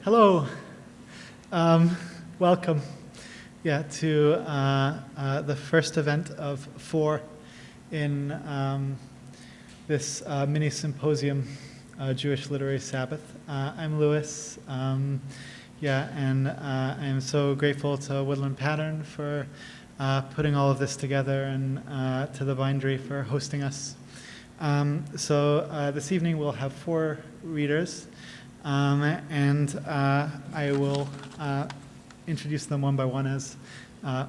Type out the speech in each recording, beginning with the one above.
Hello. Welcome. To the first event of 4 in this Mini-Symposium, Jewish Literary Sabbath. I'm Lewis. And I'm so grateful to Woodland Pattern for putting all of this together, and to the Bindery for hosting us. This evening we'll have 4 readers. I will introduce them one by one as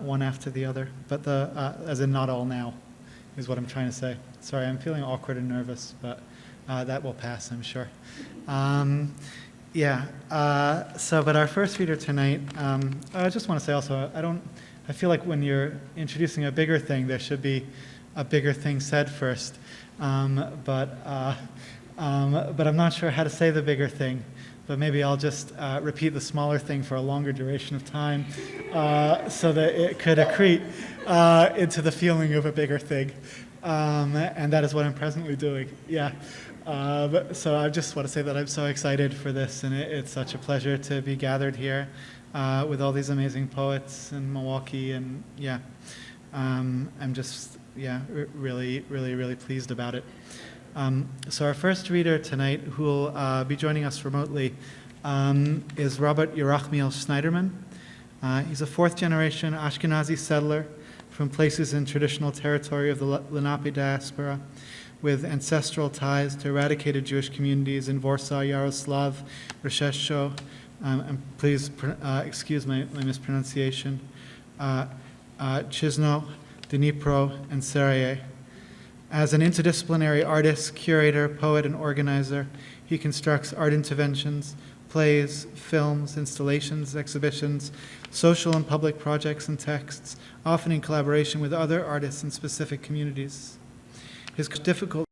one after the other, but as in not all now, is what I'm trying to say. Sorry, I'm feeling awkward and nervous, but that will pass, I'm sure. But our first reader tonight, I just want to say also, I feel like when you're introducing a bigger thing, there should be a bigger thing said first. But I'm not sure how to say the bigger thing, but maybe I'll just repeat the smaller thing for a longer duration of time so that it could accrete into the feeling of a bigger thing. And that is what I'm presently doing. So I just want to say that I'm so excited for this, and it's such a pleasure to be gathered here with all these amazing poets in Milwaukee, and I'm just really, really, really pleased about it. So our first reader tonight, who will be joining us remotely, is Robert Yerachmiel Sniderman. He's a 4th-generation Ashkenazi settler from places in traditional territory of the Lenape diaspora, with ancestral ties to eradicated Jewish communities in Warsaw, Yaroslav, Rzeszów, and please excuse my mispronunciation, Chizno, Dnipro, and Sarajevo. As an interdisciplinary artist, curator, poet, and organizer, he constructs art interventions, plays, films, installations, exhibitions, social and public projects and texts, often in collaboration with other artists in specific communities. His difficult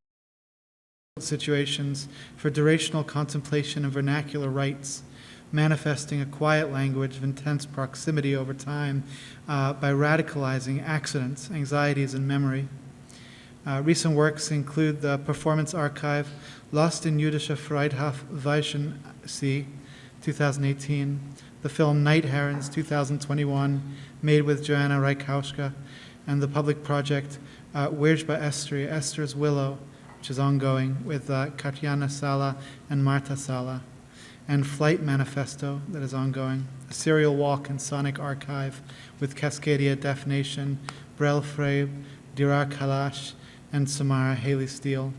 situations for durational contemplation and vernacular rites, manifesting a quiet language of intense proximity over time by radicalizing accidents, anxieties, and memory. Recent works include the performance archive Lost in Jüdische Friedhof Weichensee, 2018, the film Night Herons, 2021, made with Joanna Reichauska, and the public project Wierzba Estri, Esther's Willow, which is ongoing with Katyana Sala and Marta Sala, and Flight Manifesto, that is ongoing, a serial walk and sonic archive with Cascadia Defnation, Brel Freib, Dira Kalash, and Samara Haley Steele.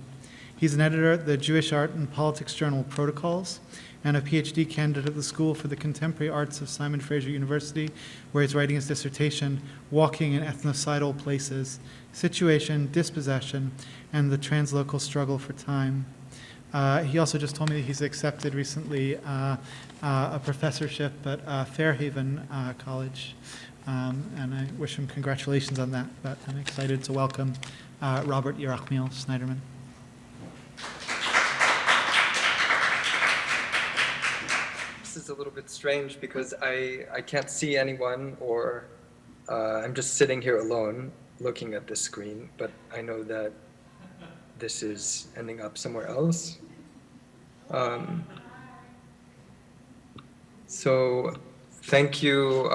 He's an editor at the Jewish Art and Politics journal Protocols, and a PhD candidate at the School for the Contemporary Arts of Simon Fraser University, where he's writing his dissertation, Walking in Ethnocidal Places, Situation, Dispossession, and the Translocal Struggle for Time. He also just told me that he's accepted recently a professorship at Fairhaven College, and I wish him congratulations on that, but I'm excited to welcome Robert Yerachmiel Sniderman. This is a little bit strange because I can't see anyone, or I'm just sitting here alone looking at the screen, but I know that this is ending up somewhere else. So thank you,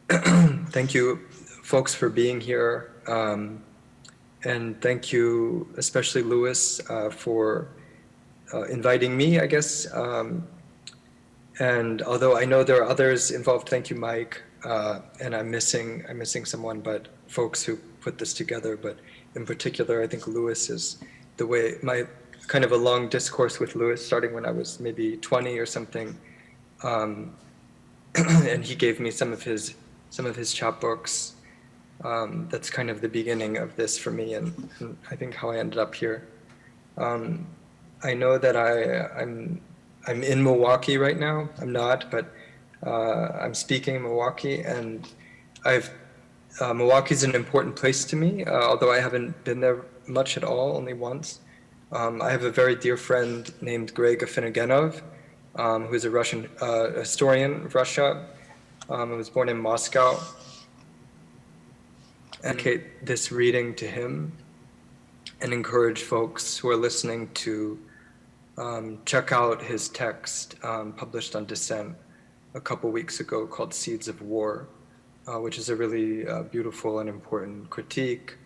thank you folks for being here. And thank you, especially Lewis, for inviting me, I guess. And although I know there are others involved, thank you, Mike. And I'm missing someone, but folks who put this together. But in particular, I think Lewis is the way, my kind of a long discourse with Lewis, starting when I was maybe 20 or something. And he gave me some of his chapbooks. That's kind of the beginning of this for me, and I think how I ended up here. I know that I'm in Milwaukee right now. I'm not, but I'm speaking in Milwaukee, and Milwaukee's an important place to me, although I haven't been there much at all, only once. I have a very dear friend named Greg Afinogenov, who is a Russian historian of Russia. I was born in Moscow. Dedicate this reading to him and encourage folks who are listening to check out his text published on Dissent a couple weeks ago called Seeds of War, which is a really beautiful and important critique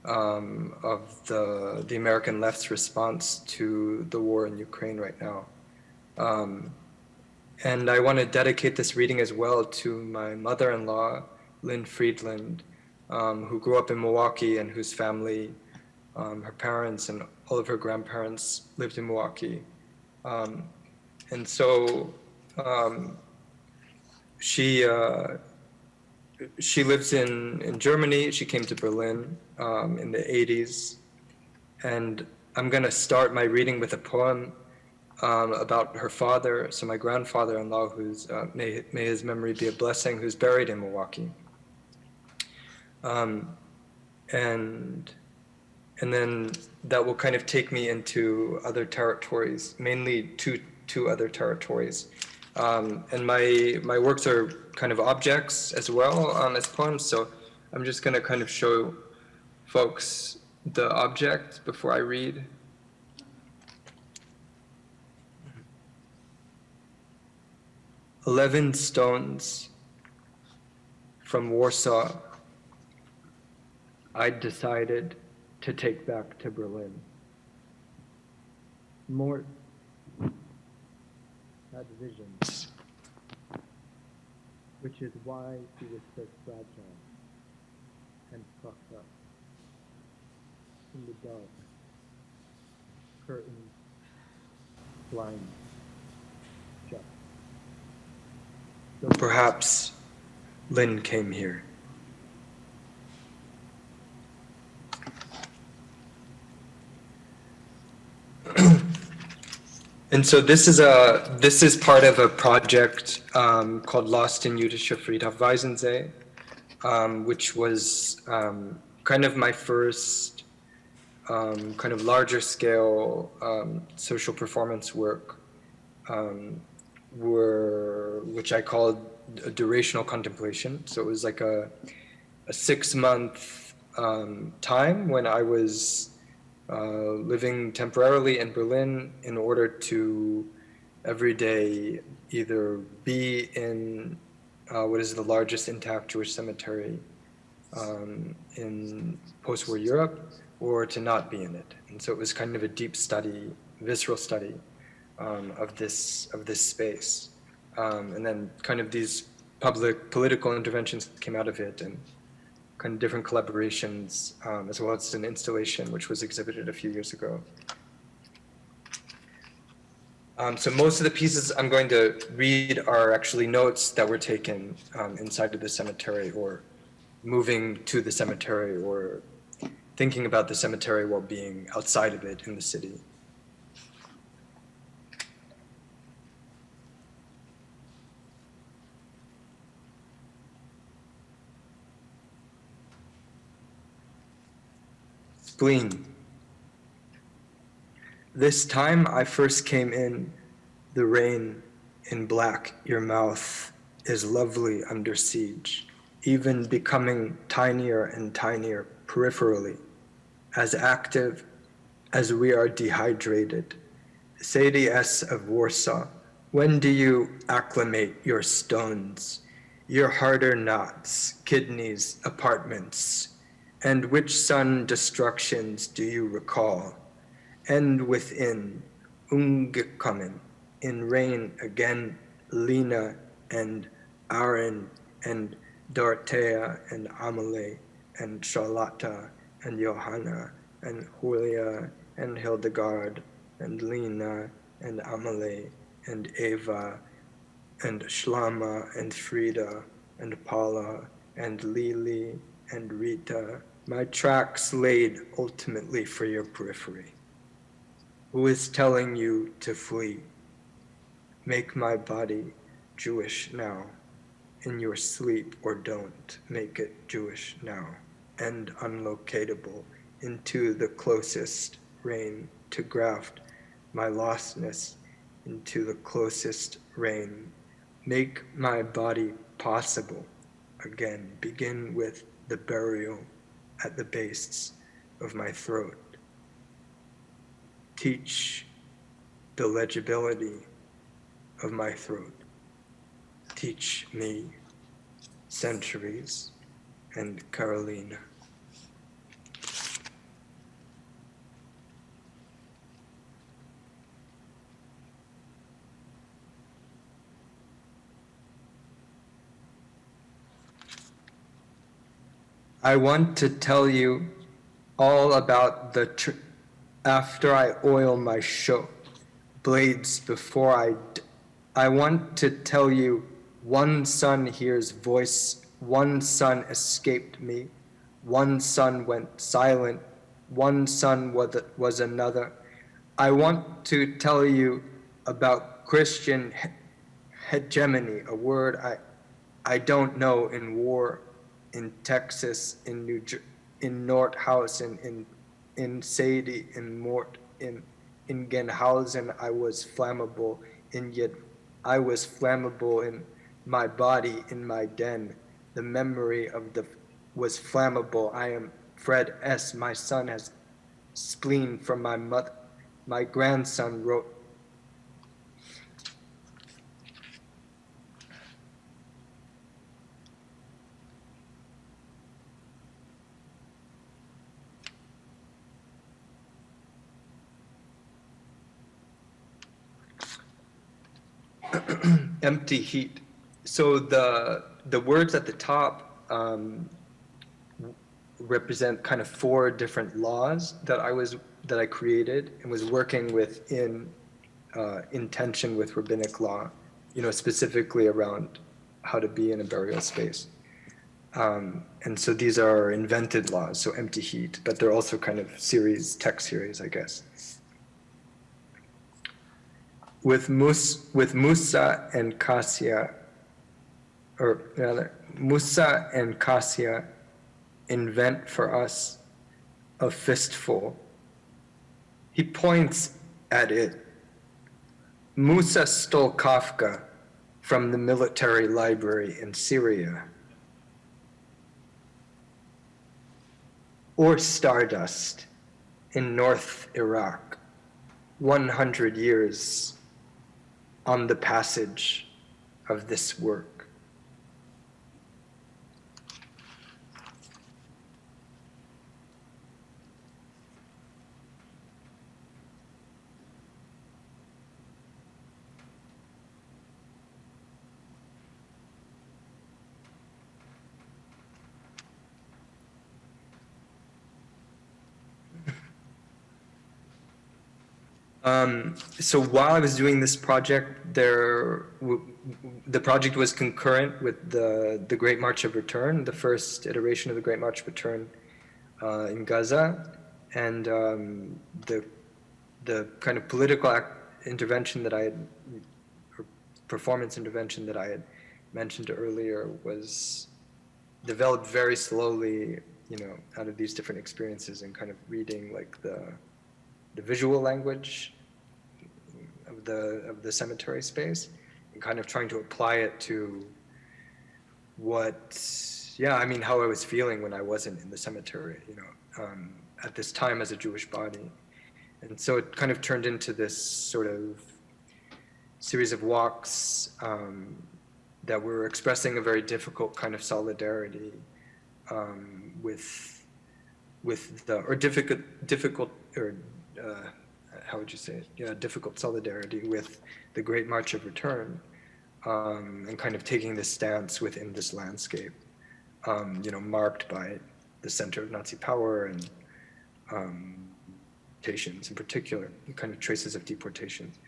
of the American left's response to the war in Ukraine right now. And I want to dedicate this reading as well to my mother-in-law, Lynn Friedland, who grew up in Milwaukee and whose family, her parents and all of her grandparents lived in Milwaukee. And so she lives in Germany. She came to Berlin in the 80s. And I'm going to start my reading with a poem about her father, so my grandfather-in-law, who's, may his memory be a blessing, who's buried in Milwaukee. And then that will kind of take me into other territories, mainly two other territories. And my works are kind of objects as well as poems, so I'm just going to kind of show folks the object before I read. "11 stones from Warsaw I decided to take back to Berlin. Mort had visions, which is why he was so fragile and fucked up. In the dark, curtains, blinds, shut. So perhaps Lynn came here. And so this is part of a project called Lost in Jüdische Friedhofweisensee, which was kind of my first kind of larger scale social performance work, which I called a durational contemplation. So it was like a 6-month time when I was living temporarily in Berlin in order to every day either be in what is the largest intact Jewish cemetery in post-war Europe, or to not be in it. And so it was kind of a deep study, visceral study of this space. And then kind of these public political interventions came out of it, and kind of different collaborations, as well as an installation which was exhibited a few years ago. So most of the pieces I'm going to read are actually notes that were taken inside of the cemetery, or moving to the cemetery, or thinking about the cemetery while being outside of it in the city. Spleen. This time I first came in, the rain in black, your mouth is lovely under siege, even becoming tinier and tinier peripherally, as active as we are dehydrated. Sadie S. of Warsaw, when do you acclimate your stones, your harder knots, kidneys, apartments, and which sun destructions do you recall? And within, ungekommen, in rain again, Lena and Aaron and Dorothea and Amalie and Charlotta and Johanna and Julia and Hildegard and Lena and Amalie and Eva and Shlama and Frida and Paula and Lily and Rita, my tracks laid ultimately for your periphery. Who is telling you to flee? Make my body Jewish now. In your sleep, or don't make it Jewish now, and unlocatable into the closest rain to graft my lostness into the closest rain. Make my body possible again. Begin with the burial at the base of my throat. Teach the legibility of my throat. Teach me centuries and Carolina. I want to tell you all about the after I oil my blades before I want to tell you, one son hears voice, one son escaped me, one son went silent, one son was another. I want to tell you about Christian hegemony, a word I don't know in war, in Texas, in in Nordhaus, in Sadie, in Mort, in Genhausen. I was flammable, and yet I was flammable in my body, in my den. The memory of was flammable. I am Fred S. My son has spleen from my mother. My grandson wrote. Empty heat. So the words at the top represent kind of 4 different laws that I created and was working with in tension with rabbinic law, specifically around how to be in a burial space. And so these are invented laws, so empty heat, but they're also kind of text series, I guess. With Musa and Cassia, or rather, Musa and Cassia invent for us a fistful. He points at it. Musa stole Kafka from the military library in Syria. Or stardust in North Iraq, 100 years on the passage of this work. So while I was doing this project, the project was concurrent with the Great March of Return, the first iteration of the Great March of Return in Gaza, and the kind of political intervention that I had, or performance intervention that I had mentioned earlier, was developed very slowly, out of these different experiences and kind of reading like the visual language of the cemetery space and kind of trying to apply it to how I was feeling when I wasn't in the cemetery, at this time as a Jewish body. And so it kind of turned into this sort of series of walks that were expressing a very difficult kind of solidarity difficult solidarity with the Great March of Return, and kind of taking this stance within this landscape, marked by the center of Nazi power and deportations in particular, kind of traces of deportations.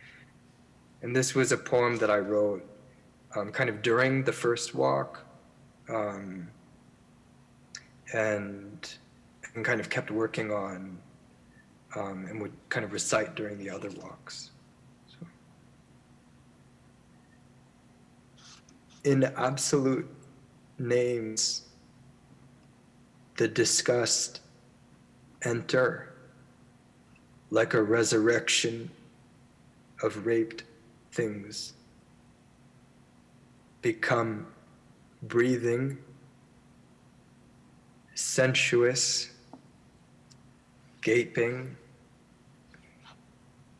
And this was a poem that I wrote kind of during the first walk, and kind of kept working on, and would kind of recite during the other walks. So, in absolute names, the disgust enter like a resurrection of raped things, become breathing, sensuous, gaping,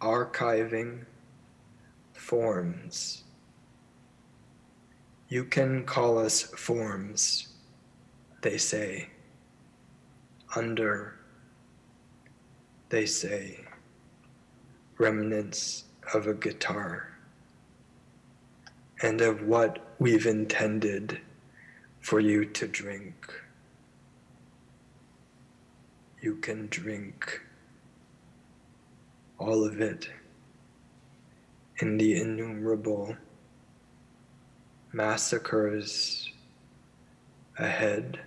archiving, forms. You can call us forms, they say. Under, they say, remnants of a guitar, and of what we've intended for you to drink. You can drink all of it in the innumerable massacres ahead.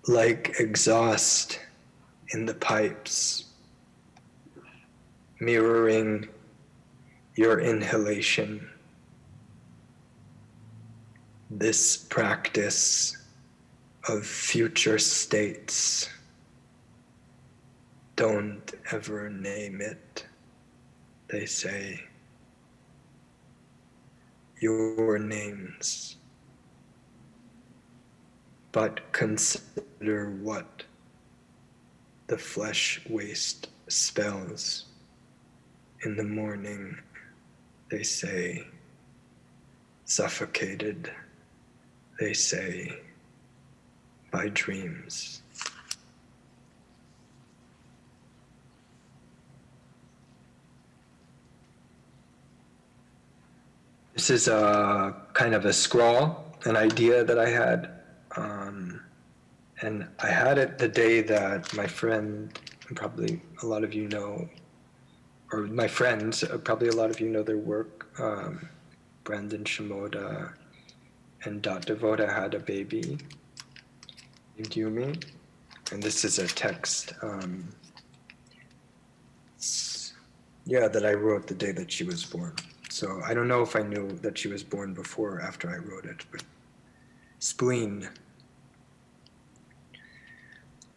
Like exhaust in the pipes, mirroring your inhalation. This practice of future states, don't ever name it, they say. Your names. But consider what the flesh waste spells. In the morning, they say, suffocated, they say, by dreams. This is a kind of a scrawl, an idea that I had. And I had it the day that my friend, and probably a lot of you know, or my friends, probably a lot of you know their work, Brandon Shimoda and Dot Devoda had a baby named Yumi. And this is a text, that I wrote the day that she was born. So I don't know if I knew that she was born before or after I wrote it, but spleen.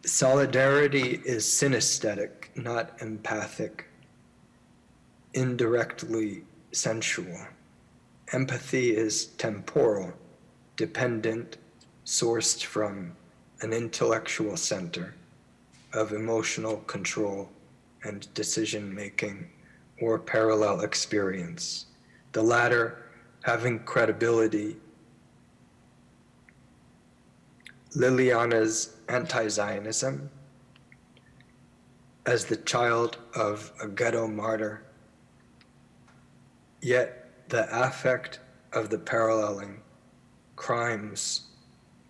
Solidarity is synesthetic, not empathic, indirectly sensual. Empathy is temporal, dependent, sourced from an intellectual center of emotional control and decision-making or parallel experience. The latter having credibility. Liliana's anti-Zionism, as the child of a ghetto martyr, yet the affect of the paralleling crimes,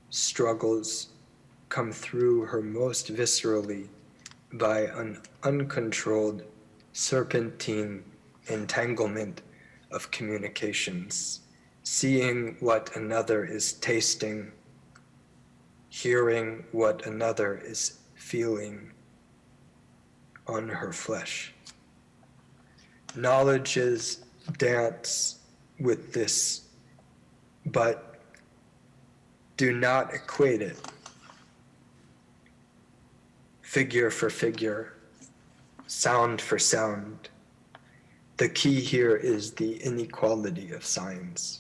struggles come through her most viscerally by an uncontrolled serpentine entanglement of communications, seeing what another is tasting, hearing what another is feeling on her flesh. Knowledges dance with this, but do not equate it. Figure for figure, sound for sound. The key here is the inequality of signs.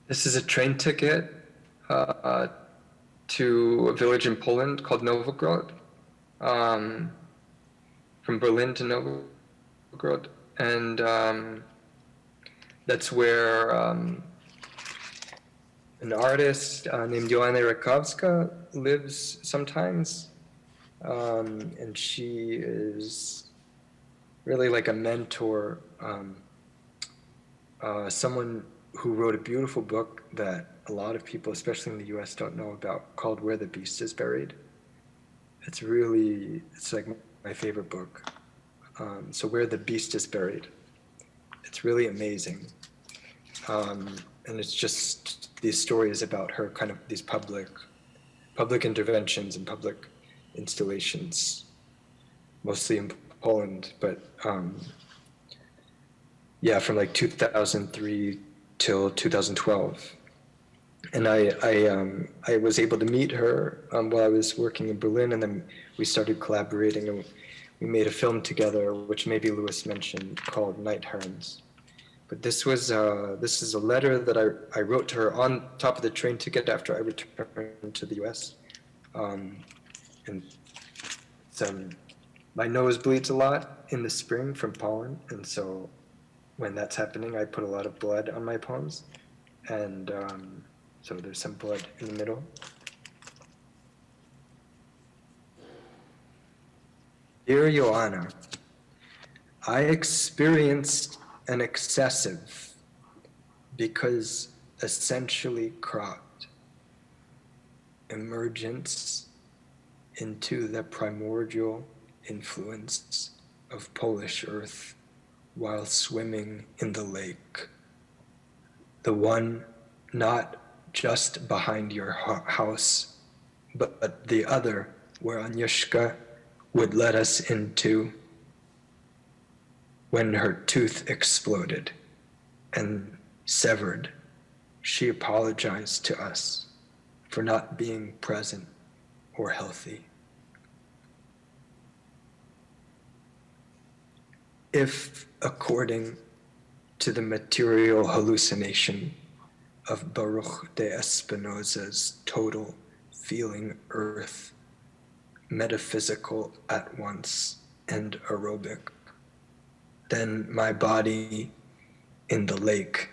This is a train ticket to a village in Poland called Novogrod, from Berlin to Novogrod, and that's where an artist named Joanna Rakowska lives sometimes, and she is really like a mentor, someone who wrote a beautiful book that a lot of people, especially in the US, don't know about, called Where the Beast is Buried. It's like my favorite book. So Where the Beast is Buried. It's really amazing. And it's just these stories about her kind of these public interventions and public installations, mostly in Poland, but from like 2003 till 2012. And I was able to meet her while I was working in Berlin, and then we started collaborating, and we made a film together, which maybe Lewis mentioned, called Night Herons. But this is a letter that I wrote to her on top of the train ticket after I returned to the U.S. And my nose bleeds a lot in the spring from pollen, and so when that's happening, I put a lot of blood on my poems, and so there's some blood in the middle. Dear Joanna, I experienced an excessive, because essentially cropped, emergence into the primordial influence of Polish earth while swimming in the lake, the one not just behind your house, but the other where Agnieszka would let us into when her tooth exploded and severed. She apologized to us for not being present or healthy. If, according to the material hallucination of Baruch de Espinoza's total feeling earth, metaphysical at once and aerobic, then my body in the lake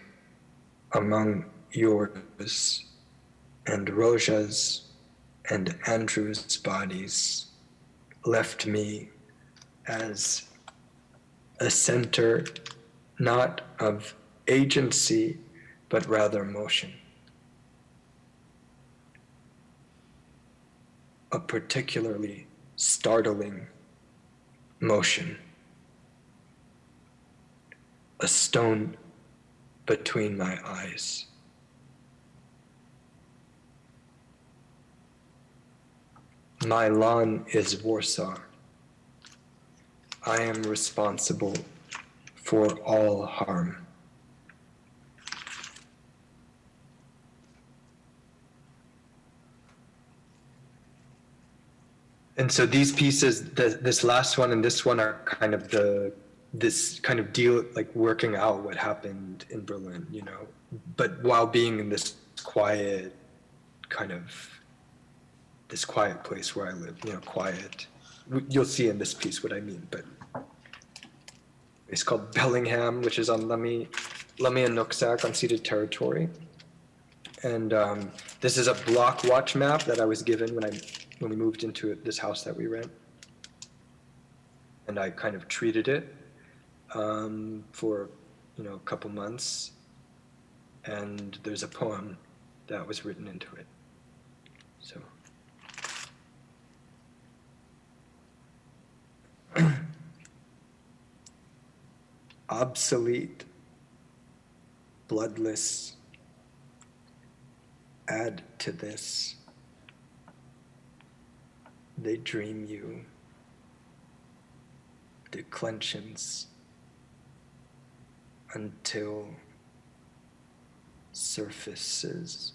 among yours and Roja's and Andrew's bodies left me as a center not of agency, but rather motion. A particularly startling motion. A stone between my eyes. My lawn is Warsaw. I am responsible for all harm. And so these pieces, this last one and this one are kind of this kind of deal, like working out what happened in Berlin, you know, but while being in this quiet place where I live, you know, quiet. You'll see in this piece what I mean, but it's called Bellingham, which is on Lummi and Nooksack on ceded territory. And this is a block watch map that I was given when we moved into this house that we rent. And I kind of treated it for, you know, a couple months. And there's a poem that was written into it. So. Obsolete, bloodless, add to this, they dream you, declensions, until surfaces.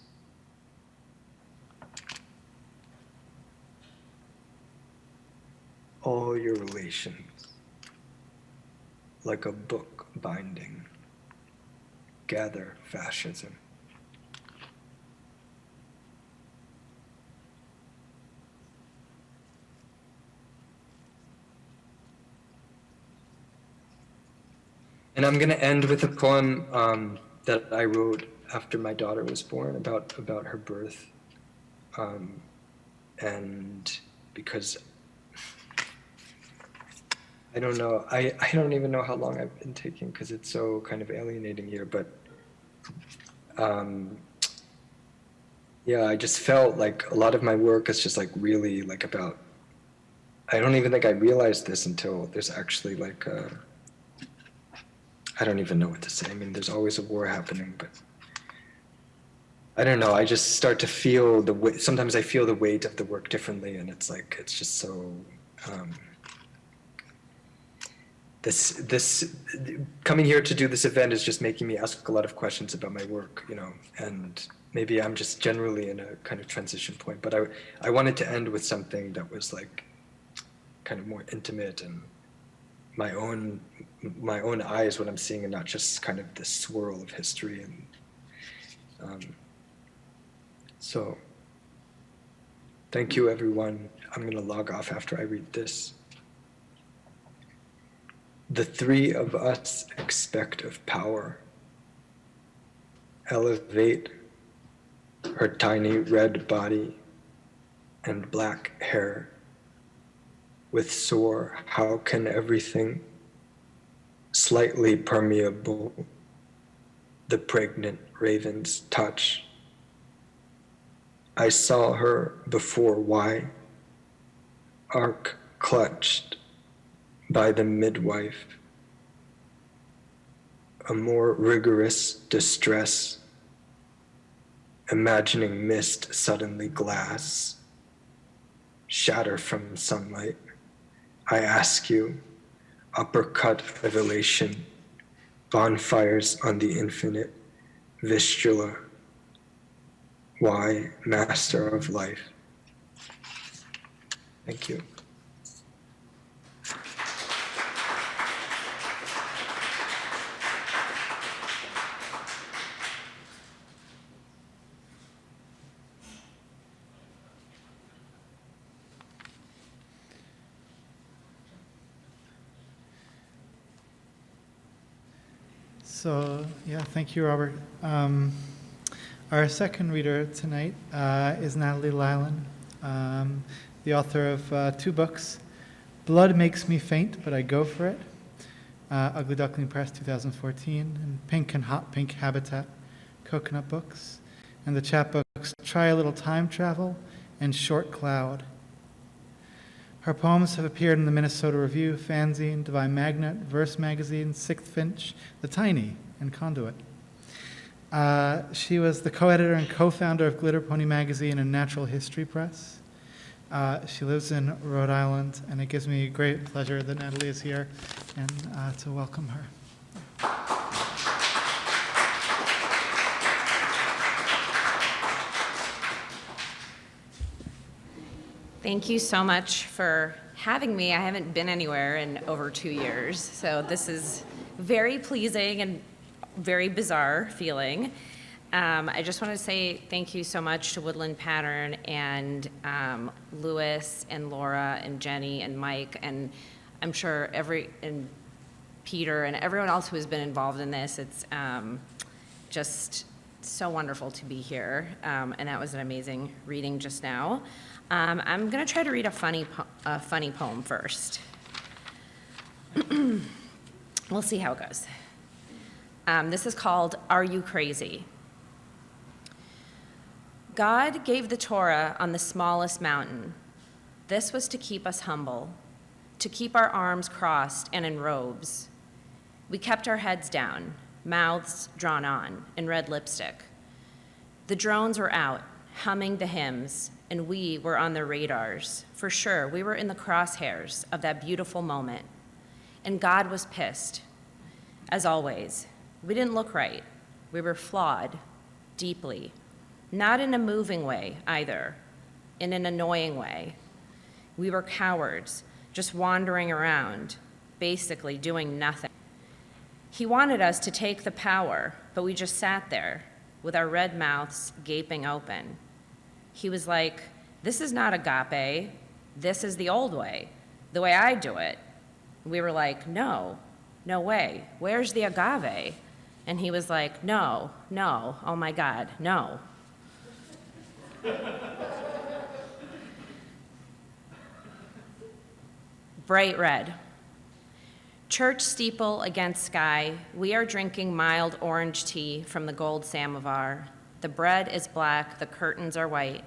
All your relations, like a book binding, gather fascism. And I'm going to end with a poem that I wrote after my daughter was born about her birth, and because I don't know. I don't even know how long I've been taking because it's so kind of alienating here. But yeah, I just felt like a lot of my work is just like really like about. I don't even think I realized this until there's actually like I don't even know what to say. I mean, there's always a war happening, but I don't know. I just start to feel the weight. Sometimes I feel the weight of the work differently, and it's like it's just so. This coming here to do this event is just making me ask a lot of questions about my work, you know, and maybe I'm just generally in a kind of transition point, but I wanted to end with something that was like kind of more intimate and my own eyes, what I'm seeing, and not just kind of the swirl of history. And so thank you, everyone. I'm going to log off after I read this. The three of us expect of power. Elevate her tiny red body and black hair with sore, how can everything slightly permeable, the pregnant raven's touch. I saw her before, why? Arc clutched by the midwife, a more rigorous distress, imagining mist suddenly glass, shatter from sunlight. I ask you, uppercut of elation, bonfires on the infinite, Vistula, why, master of life? Thank you. So, yeah, thank you, Robert. Our second reader tonight is Natalie Lyalin, the author of two books, Blood Makes Me Faint, But I Go For It, Ugly Duckling Press, 2014, and Pink and Hot Pink Habitat, Coconut Books, and the chapbooks Try a Little Time Travel and Short Cloud. Her poems have appeared in the Minnesota Review, Fanzine, Divine Magnet, Verse Magazine, Sixth Finch, The Tiny, and Conduit. She was the co-editor and co-founder of Glitter Pony Magazine and Natural History Press. She lives in Rhode Island, and it gives me great pleasure that Natalie is here and to welcome her. Thank you so much for having me. I haven't been anywhere in over 2 years, so this is very pleasing and very bizarre feeling. I just want to say thank you so much to Woodland Pattern and Lewis and Laura and Jenny and Mike, and I'm sure and Peter and everyone else who has been involved in this. It's just so wonderful to be here, and that was an amazing reading just now. I'm going to try to read a funny poem first. We'll see how it goes. This is called Are You Crazy? God gave the Torah on the smallest mountain. This was to keep us humble, to keep our arms crossed and in robes. We kept our heads down, mouths drawn on, in red lipstick. The drones were out, humming the hymns, and we were on their radars. For sure, we were in the crosshairs of that beautiful moment. And God was pissed. As always, we didn't look right. We were flawed, deeply. Not in a moving way, either. In an annoying way. We were cowards, just wandering around, basically doing nothing. He wanted us to take the power, but we just sat there, with our red mouths gaping open. He was like, this is not agape, this is the old way, the way I do it. We were like, no way, where's the agave? And he was like, no, oh my God, no. Bright red. Church steeple against sky, we are drinking mild orange tea from the gold samovar. The bread is black, the curtains are white.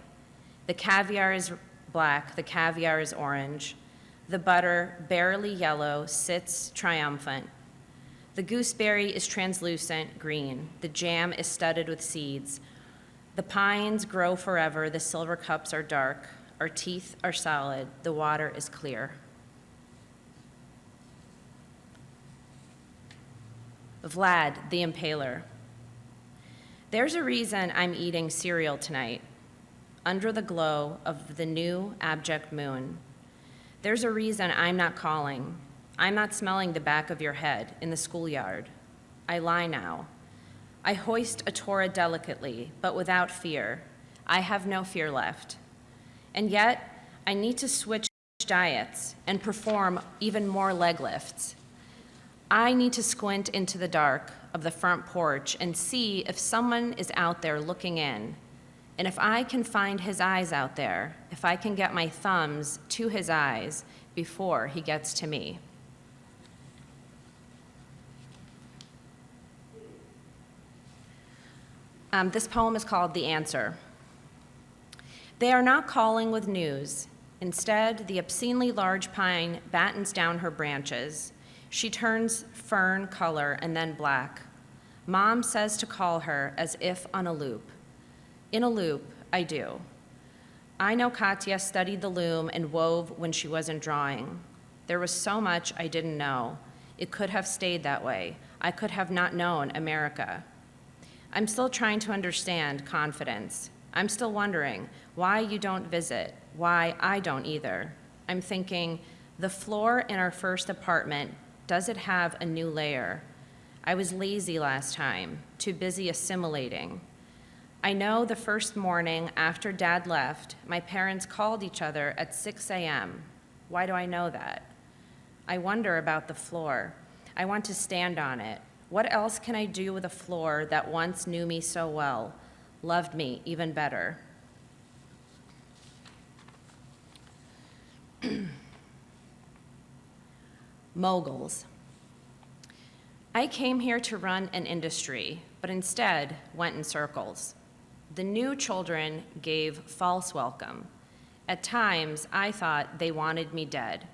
The caviar is black, the caviar is orange. The butter, barely yellow, sits triumphant. The gooseberry is translucent green. The jam is studded with seeds. The pines grow forever, the silver cups are dark. Our teeth are solid, the water is clear. Vlad, the Impaler. There's a reason I'm eating cereal tonight, under the glow of the new abject moon. There's a reason I'm not calling. I'm not smelling the back of your head in the schoolyard. I lie now. I hoist a Torah delicately, but without fear. I have no fear left. And yet, I need to switch diets and perform even more leg lifts. I need to squint into the dark of the front porch and see if someone is out there looking in. And if I can find his eyes out there, if I can get my thumbs to his eyes before he gets to me. This poem is called The Answer. They are not calling with news. Instead, the obscenely large pine battens down her branches. She turns fern color and then black. Mom says to call her as if on a loop. In a loop, I do. I know Katya studied the loom and wove when she wasn't drawing. There was so much I didn't know. It could have stayed that way. I could have not known America. I'm still trying to understand confidence. I'm still wondering why you don't visit, why I don't either. I'm thinking, the floor in our first apartment, does it have a new layer? I was lazy last time, too busy assimilating. I know the first morning after Dad left, my parents called each other at 6 a.m. Why do I know that? I wonder about the floor. I want to stand on it. What else can I do with a floor that once knew me so well, loved me even better? Moguls. I came here to run an industry, but instead went in circles. The new children gave false welcome. At times, I thought they wanted me dead.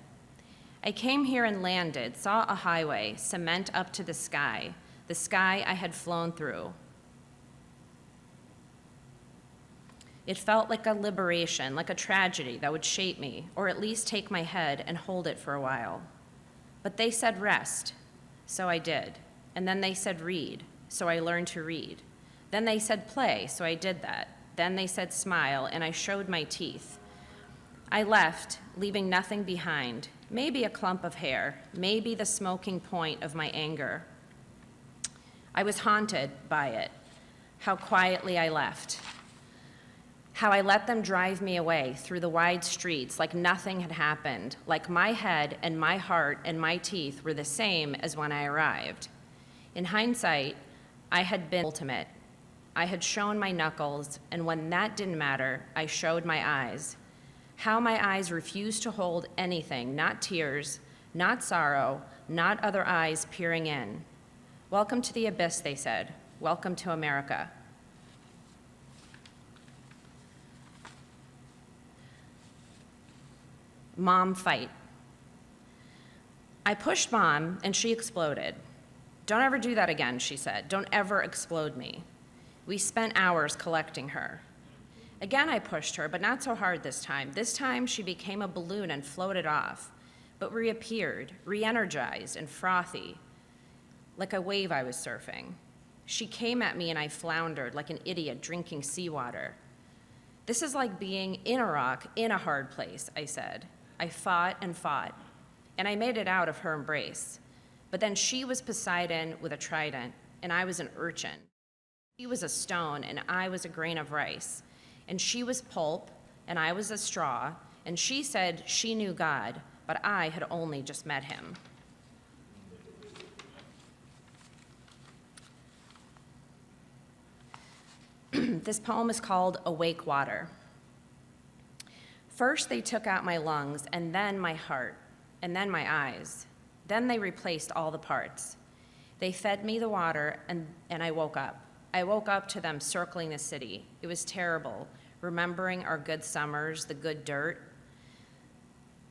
I came here and landed, saw a highway, cement up to the sky I had flown through. It felt like a liberation, like a tragedy that would shape me, or at least take my head and hold it for a while. But they said rest, so I did. And then they said read, so I learned to read. Then they said play, so I did that. Then they said smile, and I showed my teeth. I left, leaving nothing behind, maybe a clump of hair, maybe the smoking point of my anger. I was haunted by it, how quietly I left, how I let them drive me away through the wide streets like nothing had happened, like my head and my heart and my teeth were the same as when I arrived. In hindsight, I had been ultimate. I had shown my knuckles, and when that didn't matter, I showed my eyes. How my eyes refused to hold anything, not tears, not sorrow, not other eyes peering in. Welcome to the abyss, they said. Welcome to America. Mom fight. I pushed Mom, and she exploded. Don't ever do that again, she said. Don't ever explode me. We spent hours collecting her. Again, I pushed her, but not so hard this time. This time, she became a balloon and floated off, but reappeared, re-energized and frothy, like a wave I was surfing. She came at me and I floundered like an idiot drinking seawater. This is like being in a rock in a hard place, I said. I fought, and I made it out of her embrace. But then she was Poseidon with a trident, and I was an urchin. She was a stone, and I was a grain of rice. And she was pulp, and I was a straw, and she said she knew God, but I had only just met him. This poem is called Awake Water. First, they took out my lungs, and then my heart, and then my eyes. Then they replaced all the parts. They fed me the water, and I woke up. I woke up to them circling the city. It was terrible, remembering our good summers, the good dirt.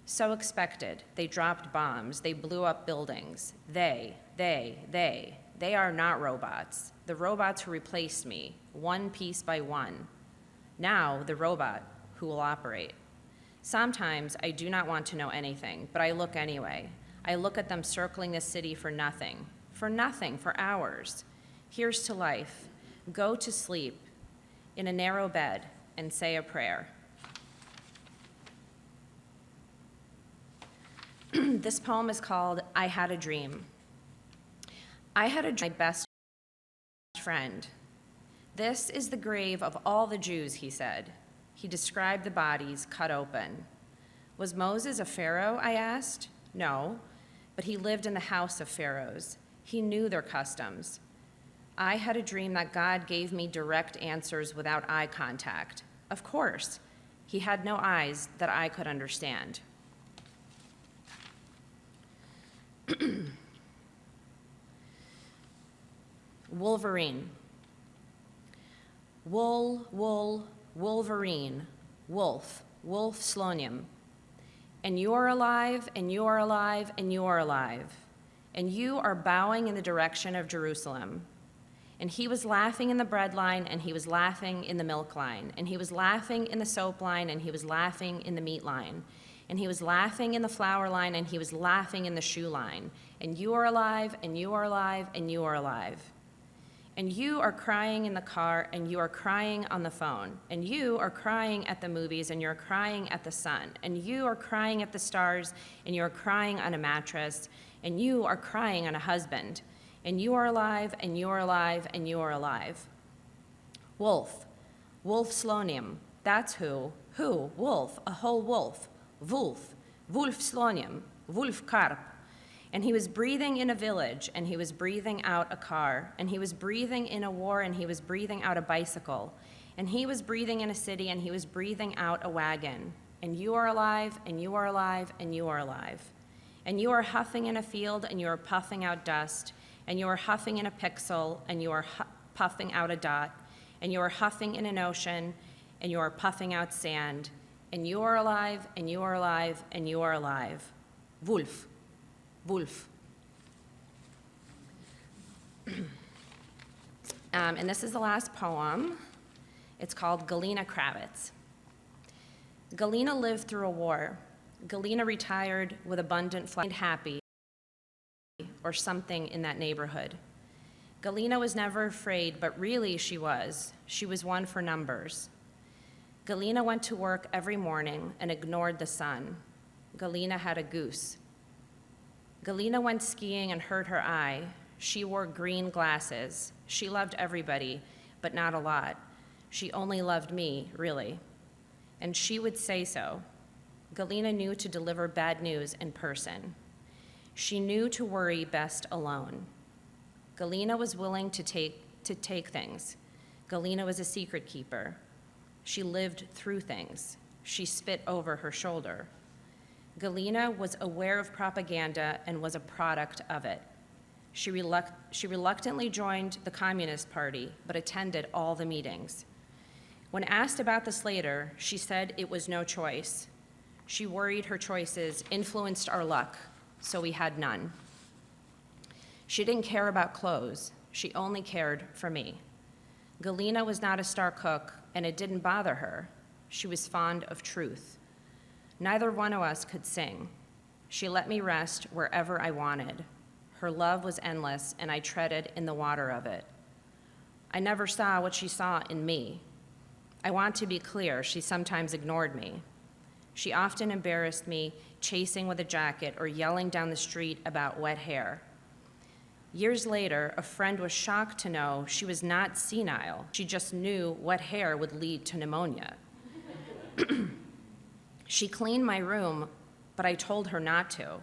So expected. They dropped bombs. They blew up buildings. They are not robots. The robots who replaced me, one piece by one. Now, the robot who will operate. Sometimes I do not want to know anything, but I look anyway. I look at them circling the city for nothing, for hours. Here's to life. Go to sleep in a narrow bed and say a prayer. This poem is called I Had a Dream. I had a dream, my best friend. This is the grave of all the Jews, he said. He described the bodies cut open. Was Moses a pharaoh, I asked? No, but he lived in the house of pharaohs. He knew their customs. I had a dream that God gave me direct answers without eye contact. Of course, he had no eyes that I could understand. Wolverine. Wolverine, wolf, wolf slonium. And you are alive, and you are alive, and you are alive. And you are bowing in the direction of Jerusalem. And he was laughing in the bread line, and he was laughing in the milk line. And he was laughing in the soap line, and he was laughing in the meat line. And he was laughing in the flour line, and he was laughing in the shoe line. And you are alive, and you are alive, and you are alive. And you are crying in the car, and you are crying on the phone. And you are crying at the movies, and you're crying at the sun. And you are crying at the stars, and you're crying on a mattress. And you are crying on a husband. And you are alive, and you are alive, and you are alive. Wolf, wolf slonium, that's who. Who? Wolf, a whole wolf. Wolf, wolf slonium, wolf karp. And he was breathing in a village, and he was breathing out a car, and he was breathing in a war, and he was breathing out a bicycle, and he was breathing in a city, and he was breathing out a wagon. And you are alive, and you are alive, and you are alive. And you are huffing in a field, and you are puffing out dust, and you are huffing in a pixel, and you are puffing out a dot, and you are huffing in an ocean, and you are puffing out sand, and you are alive, and you are alive, and you are alive. Wolf. Wolf. And this is the last poem. It's called Galina Kravitz. Galina lived through a war. Galina retired with abundant flight, happy, or something in that neighborhood. Galina was never afraid, but really she was. She was one for numbers. Galina went to work every morning and ignored the sun. Galina had a goose. Galina went skiing and hurt her eye. She wore green glasses. She loved everybody, but not a lot. She only loved me, really. And she would say so. Galina knew to deliver bad news in person. She knew to worry best alone. Galina was willing to take things. Galina was a secret keeper. She lived through things. She spit over her shoulder. Galina was aware of propaganda and was a product of it. She reluctantly joined the Communist Party, but attended all the meetings. When asked about this later, she said it was no choice. She worried her choices influenced our luck, so we had none. She didn't care about clothes. She only cared for me. Galina was not a star cook, and it didn't bother her. She was fond of truth. Neither one of us could sing. She let me rest wherever I wanted. Her love was endless, and I treaded in the water of it. I never saw what she saw in me. I want to be clear, she sometimes ignored me. She often embarrassed me, chasing with a jacket or yelling down the street about wet hair. Years later, a friend was shocked to know she was not senile. She just knew wet hair would lead to pneumonia. She cleaned my room, but I told her not to.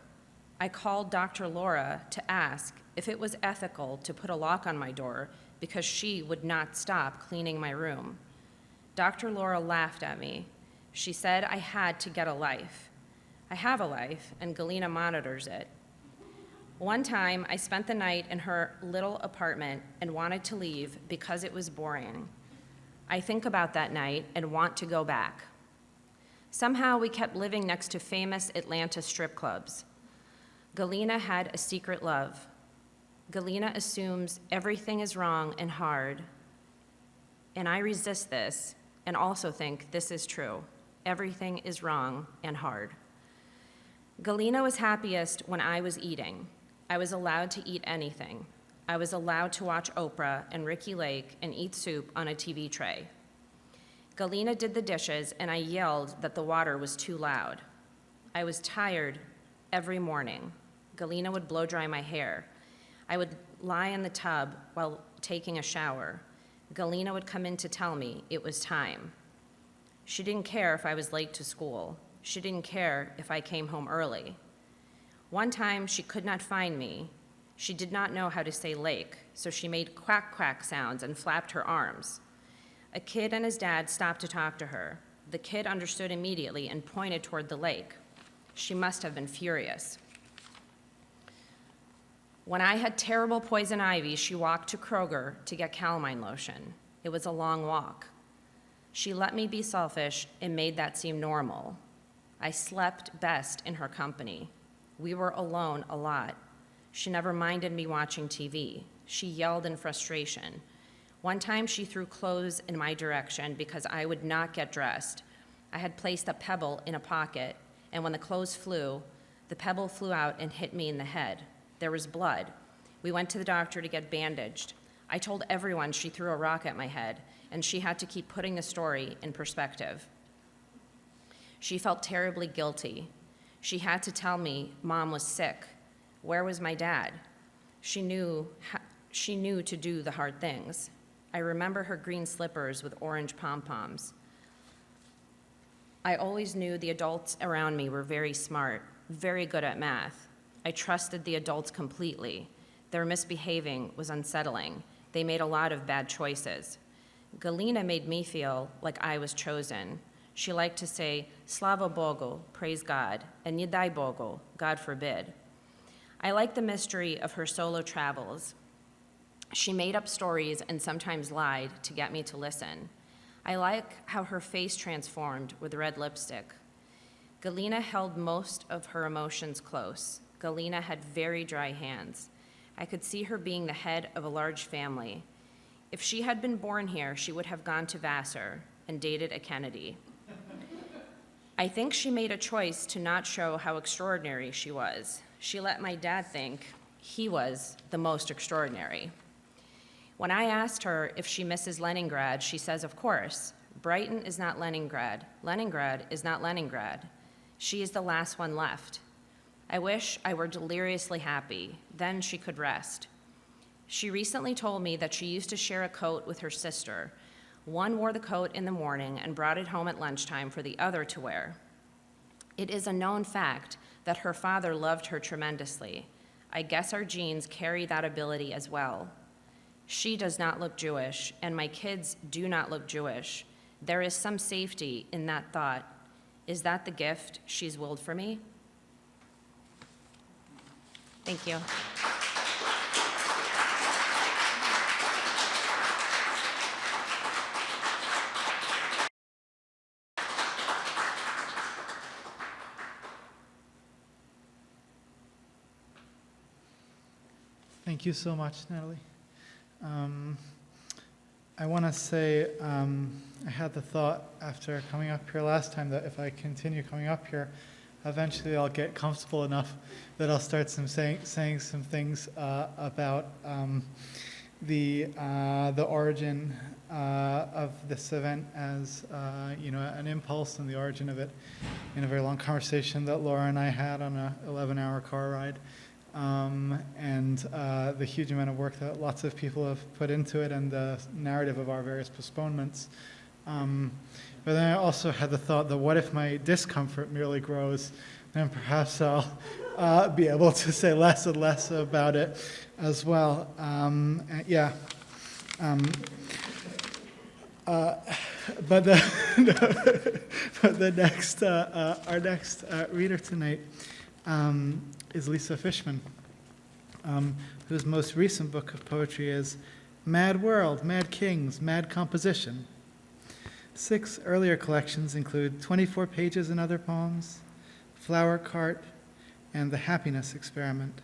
I called Dr. Laura to ask if it was ethical to put a lock on my door because she would not stop cleaning my room. Dr. Laura laughed at me. She said I had to get a life. I have a life, and Galina monitors it. One time, I spent the night in her little apartment and wanted to leave because it was boring. I think about that night and want to go back. Somehow, we kept living next to famous Atlanta strip clubs. Galina had a secret love. Galina assumes everything is wrong and hard. And I resist this and also think this is true. Everything is wrong and hard. Galina was happiest when I was eating. I was allowed to eat anything. I was allowed to watch Oprah and Ricky Lake and eat soup on a TV tray. Galina did the dishes, and I yelled that the water was too loud. I was tired every morning. Galina would blow dry my hair. I would lie in the tub while taking a shower. Galina would come in to tell me it was time. She didn't care if I was late to school. She didn't care if I came home early. One time, she could not find me. She did not know how to say lake, so she made quack quack sounds and flapped her arms. A kid and his dad stopped to talk to her. The kid understood immediately and pointed toward the lake. She must have been furious. When I had terrible poison ivy, she walked to Kroger to get calamine lotion. It was a long walk. She let me be selfish and made that seem normal. I slept best in her company. We were alone a lot. She never minded me watching TV. She yelled in frustration. One time she threw clothes in my direction because I would not get dressed. I had placed a pebble in a pocket, and when the clothes flew, the pebble flew out and hit me in the head. There was blood. We went to the doctor to get bandaged. I told everyone she threw a rock at my head, and she had to keep putting the story in perspective. She felt terribly guilty. She had to tell me Mom was sick. Where was my dad? She knew to do the hard things. I remember her green slippers with orange pom-poms. I always knew the adults around me were very smart, very good at math. I trusted the adults completely. Their misbehaving was unsettling. They made a lot of bad choices. Galina made me feel like I was chosen. She liked to say, Slava Bogu, praise God, and Nie daj Bogu, God forbid. I liked the mystery of her solo travels. She made up stories and sometimes lied to get me to listen. I like how her face transformed with red lipstick. Galina held most of her emotions close. Galina had very dry hands. I could see her being the head of a large family. If she had been born here, she would have gone to Vassar and dated a Kennedy. I think she made a choice to not show how extraordinary she was. She let my dad think he was the most extraordinary. When I asked her if she misses Leningrad, she says, of course. Brighton is not Leningrad. Leningrad is not Leningrad. She is the last one left. I wish I were deliriously happy. Then she could rest. She recently told me that she used to share a coat with her sister. One wore the coat in the morning and brought it home at lunchtime for the other to wear. It is a known fact that her father loved her tremendously. I guess our genes carry that ability as well. She does not look Jewish, and my kids do not look Jewish. There is some safety in that thought. Is that the gift she's willed for me? Thank you. Thank you so much, Natalie. I want to say I had the thought after coming up here last time that if I continue coming up here, eventually I'll get comfortable enough that I'll start saying some things about the origin of this event as an impulse and the origin of it in a very long conversation that Laura and I had on an 11-hour car ride. And the huge amount of work that lots of people have put into it and the narrative of our various postponements. But then I also had the thought that what if my discomfort merely grows, then perhaps I'll be able to say less and less about it as well. But our next reader tonight is Lisa Fishman, whose most recent book of poetry is Mad World, Mad Kings, Mad Composition. 6 earlier collections include 24 Pages and Other Poems, Flower Cart, and The Happiness Experiment.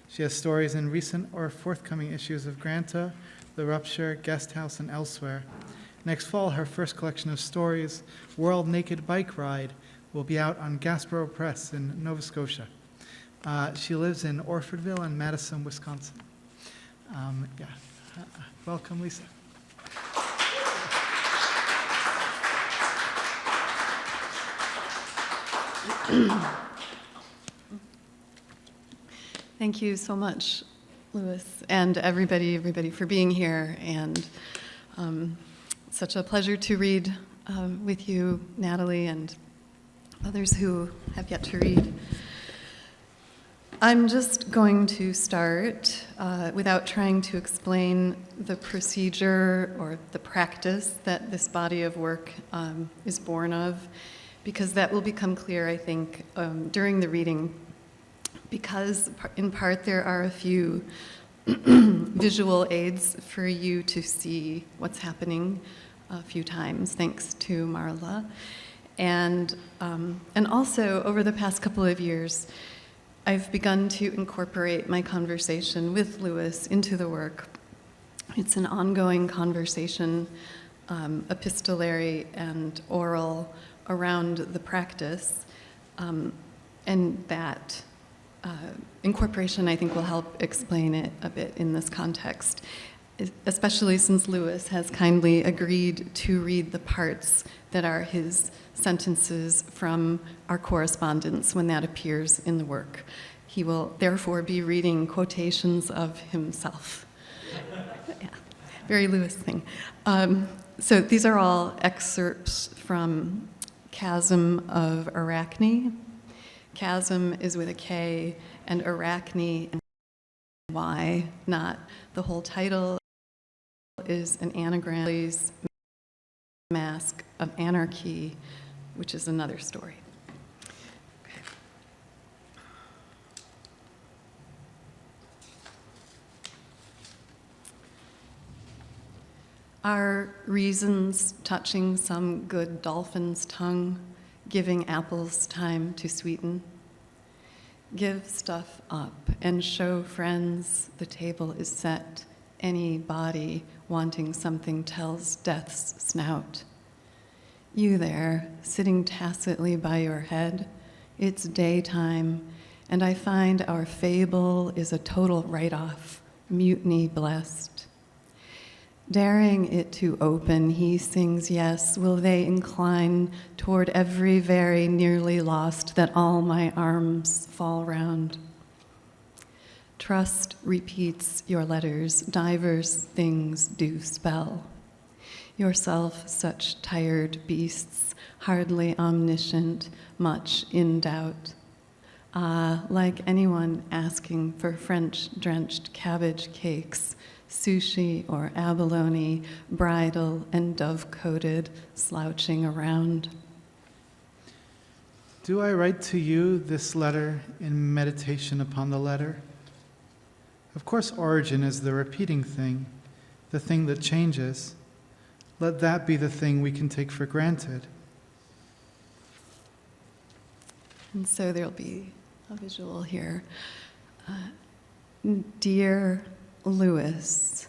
She has stories in recent or forthcoming issues of Granta, The Rupture, Guest House, and elsewhere. Next fall, her first collection of stories, World Naked Bike Ride, will be out on Gasboro Press in Nova Scotia. She lives in Orfordville and Madison, Wisconsin. Yeah. Welcome, Lisa. Thank you so much, Lewis, and everybody for being here, and such a pleasure to read with you, Natalie, and others who have yet to read. I'm just going to start without trying to explain the procedure or the practice that this body of work is born of, because that will become clear, I think, during the reading, because in part there are a few visual aids for you to see what's happening a few times, thanks to Marla. And also, over the past couple of years, I've begun to incorporate my conversation with Lewis into the work. It's an ongoing conversation, epistolary and oral, around the practice, and that incorporation, I think, will help explain it a bit in this context, especially since Lewis has kindly agreed to read the parts that are his sentences from our correspondence when that appears in the work. He will therefore be reading quotations of himself. Yeah, very Lewis thing. So these are all excerpts from Chasm of Arachne. Chasm is with a K, and Arachne and Y, not the whole title, is an anagram, Mask of Anarchy, which is another story. Okay. Are reasons touching some good dolphin's tongue, giving apples time to sweeten? Give stuff up and show friends the table is set. Any body wanting something tells death's snout. You there, sitting tacitly by your head, it's daytime, and I find our fable is a total write-off, mutiny blessed. Daring it to open, he sings, yes, will they incline toward every very nearly lost that all my arms fall round. Trust repeats your letters, divers things do spell. Yourself such tired beasts, hardly omniscient, much in doubt. Ah, like anyone asking for French-drenched cabbage cakes, sushi or abalone, bridal and dove-coated, slouching around. Do I write to you this letter in meditation upon the letter? Of course, origin is the repeating thing, the thing that changes. Let that be the thing we can take for granted. And so there'll be a visual here. Dear Lewis,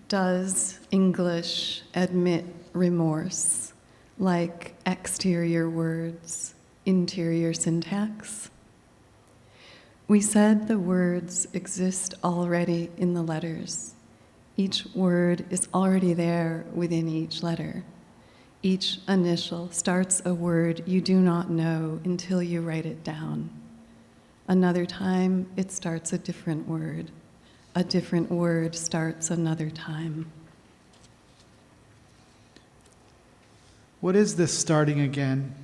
does English admit remorse like exterior words, interior syntax? We said the words exist already in the letters. Each word is already there within each letter. Each initial starts a word you do not know until you write it down. Another time, it starts a different word. A different word starts another time. What is this starting again?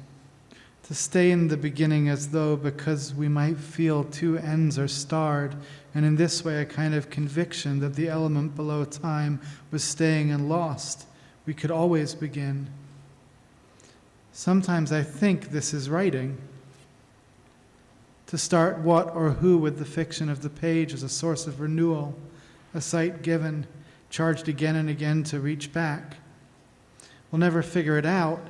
To stay in the beginning as though because we might feel two ends are starred, and in this way a kind of conviction that the element below time was staying and lost, we could always begin. Sometimes I think this is writing. To start what or who with the fiction of the page as a source of renewal, a sight given, charged again and again to reach back. We'll never figure it out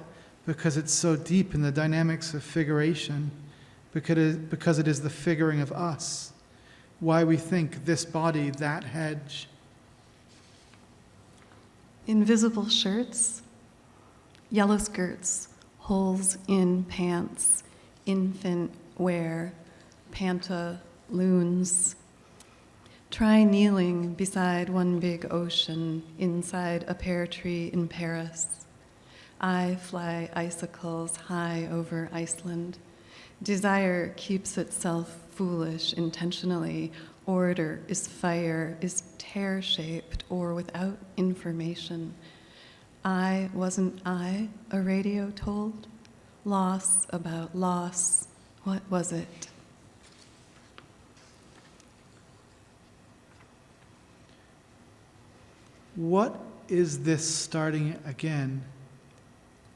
because it's so deep in the dynamics of figuration, because it is the figuring of us, why we think this body, that hedge. Invisible shirts, yellow skirts, holes in pants, infant wear, pantaloons, Try kneeling beside one big ocean inside a pear tree in Paris. I fly icicles high over Iceland. Desire keeps itself foolish intentionally. Order is fire, is tear-shaped or without information. Wasn't I, a radio told? Loss about loss. What was it? What is this starting again?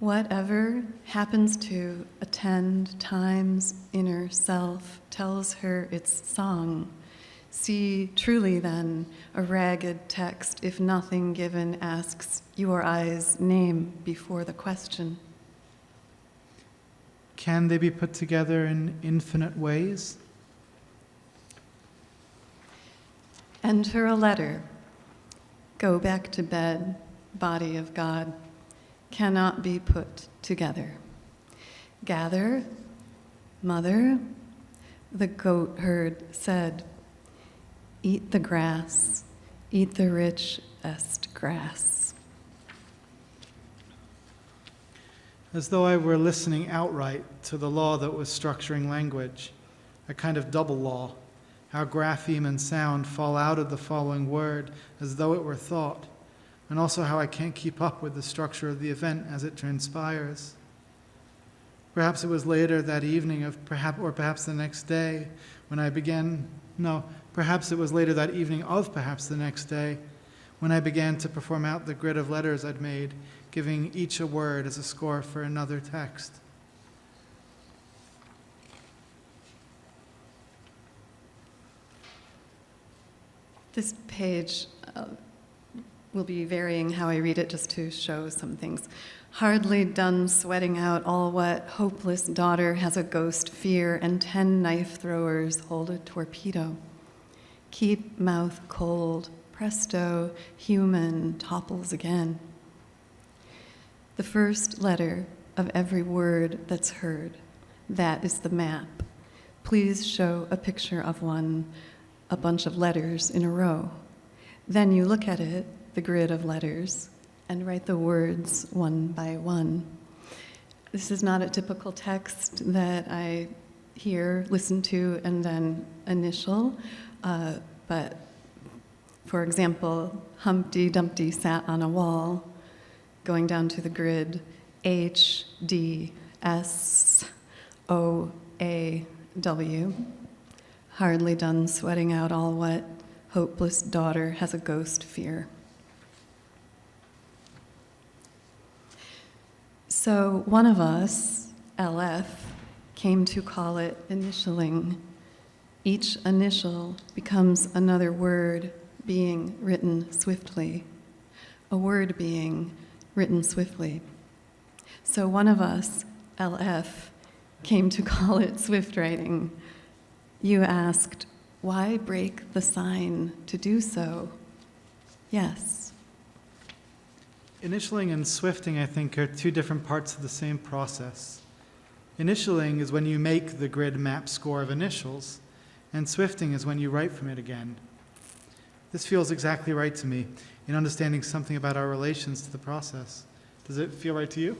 Whatever happens to attend time's inner self tells her its song. See truly then a ragged text if nothing given asks your eyes' name before the question. Can they be put together in infinite ways? Enter a letter. Go back to bed, body of God. Cannot be put together. Gather, mother, the goat herd said, eat the grass, eat the richest grass. As though I were listening outright to the law that was structuring language, a kind of double law, how grapheme and sound fall out of the following word as though it were thought, and also how I can't keep up with the structure of the event as it transpires. Perhaps it was later that evening perhaps the next day when I began, perhaps it was later that evening of perhaps the next day when I began to perform out the grid of letters I'd made, giving each a word as a score for another text. This page will be varying how I read it just to show some things. Hardly done sweating out all what hopeless daughter has a ghost fear and 10 knife throwers hold a torpedo. Keep mouth cold, presto, human topples again. The first letter of every word that's heard, that is the map. Please show a picture of one, a bunch of letters in a row. Then you look at it, the grid of letters, and write the words one by one. This is not a typical text that I hear, listen to, and then initial, but for example, Humpty Dumpty sat on a wall, going down to the grid, H, D, S, O, A, W. Hardly done sweating out all what hopeless daughter has a ghost fear. So one of us, LF, came to call it initialing. Each initial becomes another word being written swiftly, a word being written swiftly. So one of us, LF, came to call it swift writing. You asked, why break the sign to do so? Yes. Initialing and swifting, I think, are two different parts of the same process. Initialing is when you make the grid map score of initials, and swifting is when you write from it again. This feels exactly right to me in understanding something about our relations to the process. Does it feel right to you?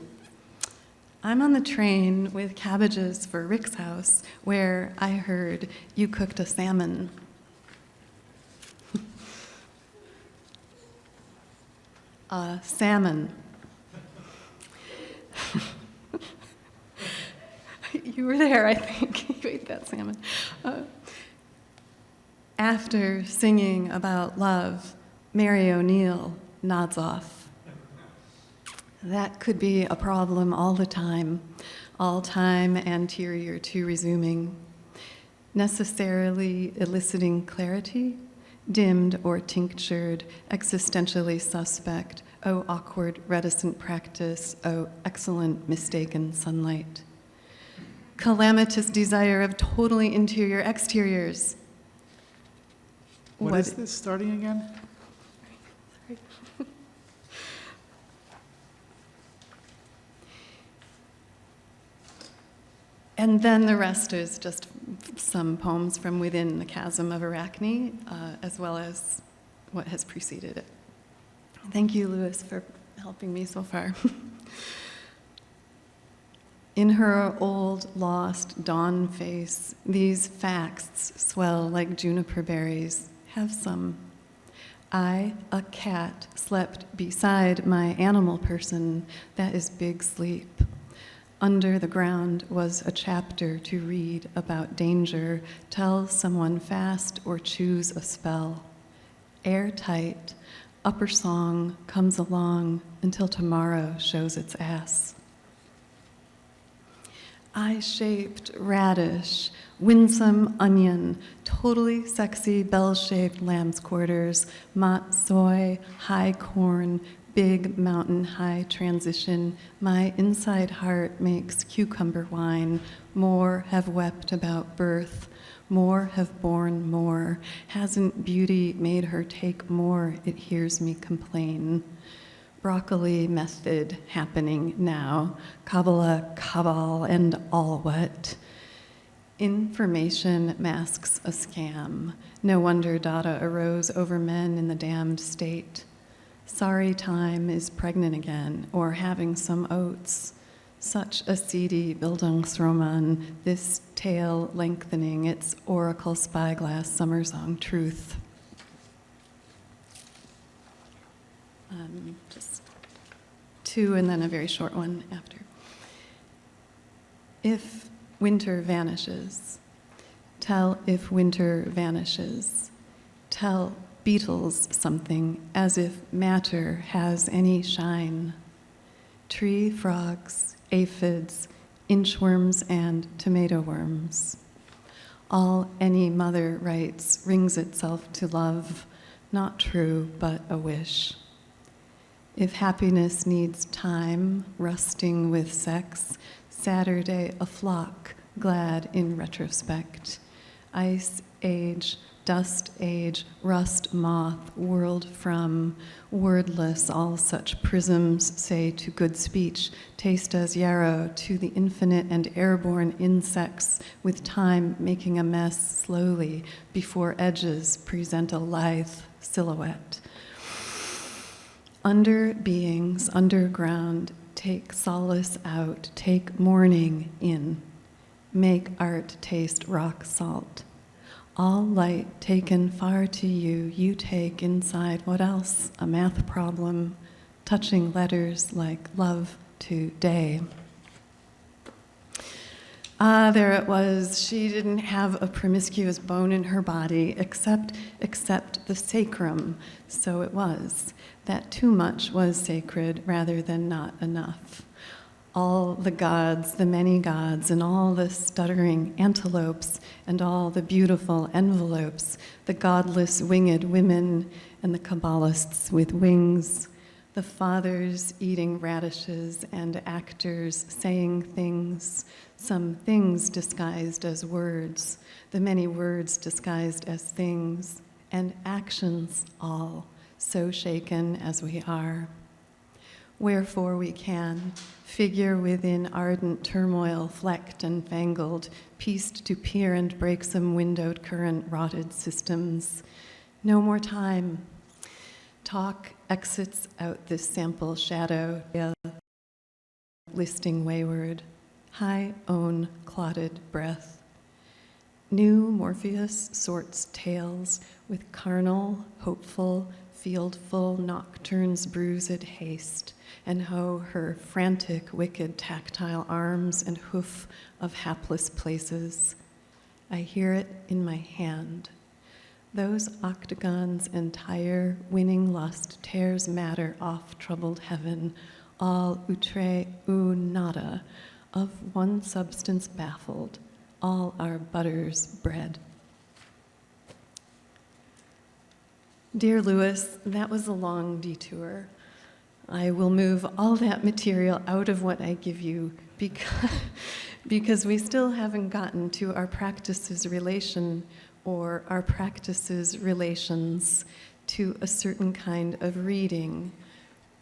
I'm on the train with cabbages for Rick's house, where I heard you cooked a salmon. Salmon. You were there, I think. You ate that salmon. After singing about love, Mary O'Neill nods off. That could be a problem all the time, all time anterior to resuming, necessarily eliciting clarity, dimmed or tinctured, existentially suspect, oh awkward, reticent practice, oh excellent, mistaken sunlight. Calamitous desire of totally interior exteriors. What is this starting again? Sorry. And then the rest is just some poems from within the chasm of Arachne, as well as what has preceded it. Thank you, Lewis, for helping me so far. In her old, lost dawn face, these facts swell like juniper berries. Have some. I, a cat, slept beside my animal person. That is big sleep. Under the ground was a chapter to read about danger, tell someone fast, or choose a spell. Airtight, upper song comes along until tomorrow shows its ass. Eye-shaped radish, winsome onion, totally sexy bell-shaped lamb's quarters, mott soy, high corn, big mountain high transition. My inside heart makes cucumber wine. More have wept about birth. More have borne more. Hasn't beauty made her take more? It hears me complain. Broccoli method happening now. Kabbalah, cabal, and all what. Information masks a scam. No wonder Dada arose over men in the damned state. Sorry time is pregnant again, or having some oats. Such a seedy Bildungsroman, this tale lengthening its oracle spyglass summer song truth. Just two and then a very short one after. If winter vanishes, tell if winter vanishes. Tell beetles something as if matter has any shine. Tree frogs, aphids, inchworms, and tomato worms. All any mother writes rings itself to love, not true, but a wish. If happiness needs time, rusting with sex, Saturday a flock, glad in retrospect. Ice age, dust age, rust moth, whirled from, wordless all such prisms say to good speech, taste as yarrow to the infinite and airborne insects, with time making a mess slowly before edges present a lithe silhouette. Under beings, underground, take solace out, take mourning in, make art taste rock salt. All light taken far to you, you take inside what else? A math problem, touching letters like love to day. Ah, there it was. She didn't have a promiscuous bone in her body except the sacrum, so it was. That too much was sacred rather than not enough. All the gods, the many gods, and all the stuttering antelopes, and all the beautiful envelopes, the godless winged women, and the Kabbalists with wings, the fathers eating radishes, and actors saying things, some things disguised as words, the many words disguised as things, and actions all, so shaken as we are. Wherefore we can figure within ardent turmoil, flecked and fangled, pieced to peer and break some windowed current rotted systems. No more time. Talk exits out this sample shadow, listing wayward, high own clotted breath. New Morpheus sorts tales with carnal, hopeful, fieldful nocturnes bruised haste, and ho, her frantic, wicked, tactile arms and hoof of hapless places. I hear it in my hand. Those octagons entire, winning lust tears matter off troubled heaven, all outre ou nada, of one substance baffled, all our butters bread. Dear Lewis, that was a long detour. I will move all that material out of what I give you because we still haven't gotten to our practice's relation or our practice's relations to a certain kind of reading,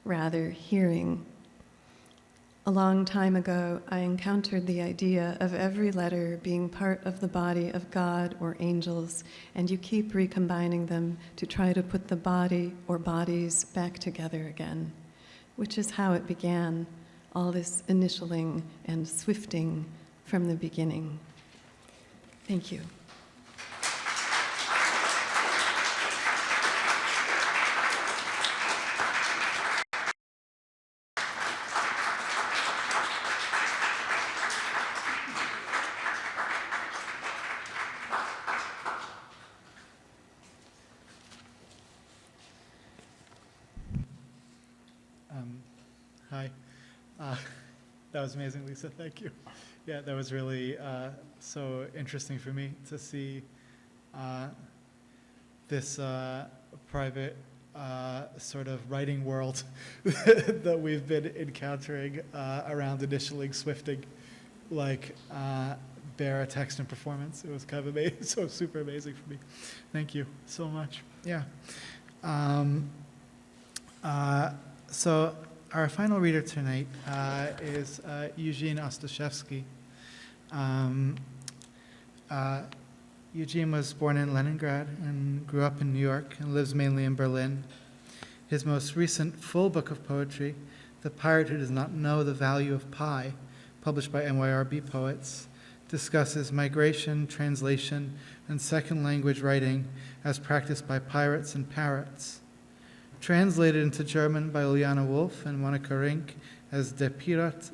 rather hearing. A long time ago, I encountered the idea of every letter being part of the body of God or angels, and you keep recombining them to try to put the body or bodies back together again, which is how it began, all this initialing and swifting from the beginning. Thank you. Hi. That was amazing, Lisa. Thank you. Yeah, that was really so interesting for me to see this private sort of writing world that we've been encountering around initialing swifting, like bare text and performance. It was kind of amazing, so super amazing for me. Thank you so much. Yeah. So our final reader tonight is Eugene Ostashevsky. Eugene was born in Leningrad and grew up in New York and lives mainly in Berlin. His most recent full book of poetry, The Pirate Who Does Not Know the Value of Pie, published by NYRB Poets, discusses migration, translation, and second language writing as practiced by pirates and parrots. Translated into German by Uliana Wolf and Monika Rink as Der Pirat,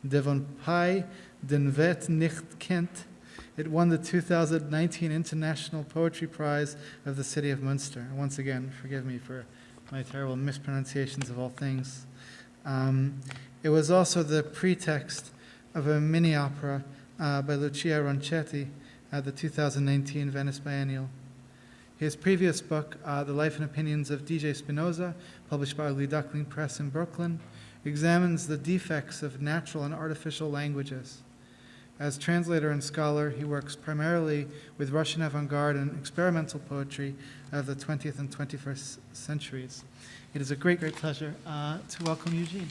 der von Pi den Wert nicht kennt, it won the 2019 International Poetry Prize of the City of Münster. Once again, forgive me for my terrible mispronunciations of all things. It was also the pretext of a mini-opera by Lucia Ronchetti at the 2019 Venice Biennial. His previous book, The Life and Opinions of D.J. Spinoza, published by Lee Duckling Press in Brooklyn, examines the defects of natural and artificial languages. As translator and scholar, he works primarily with Russian avant-garde and experimental poetry of the 20th and 21st centuries. It is a great, great pleasure to welcome Eugene.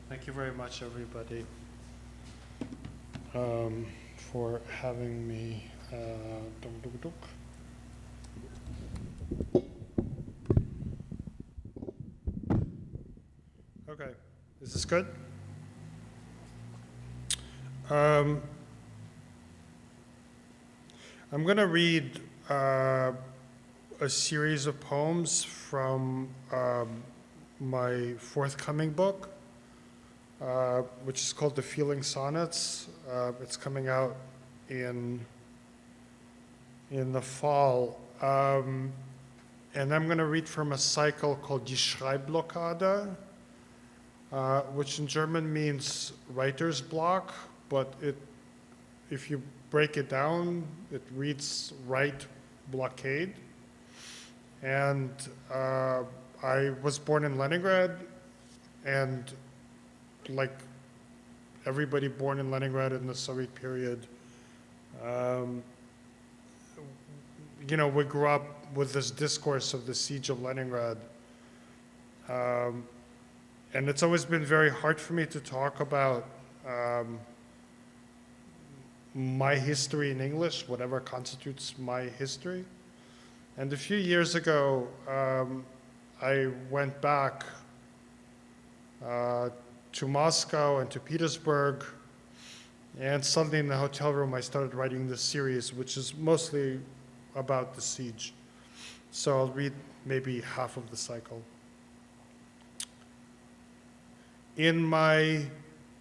Thank you very much, everybody, for having me. Okay, is this good? I'm going to read a series of poems from my forthcoming book, which is called The Feeling Sonnets. It's coming out in the fall. And I'm going to read from a cycle called Die Schreibblockade, which in German means writer's block, but if you break it down, it reads write blockade. And I was born in Leningrad, and like everybody born in Leningrad in the Soviet period, we grew up with this discourse of the siege of Leningrad. And it's always been very hard for me to talk about my history in English, whatever constitutes my history. And a few years ago, I went back to Moscow and to Petersburg, and suddenly in the hotel room I started writing this series, which is mostly about the siege. So I'll read maybe half of the cycle. In my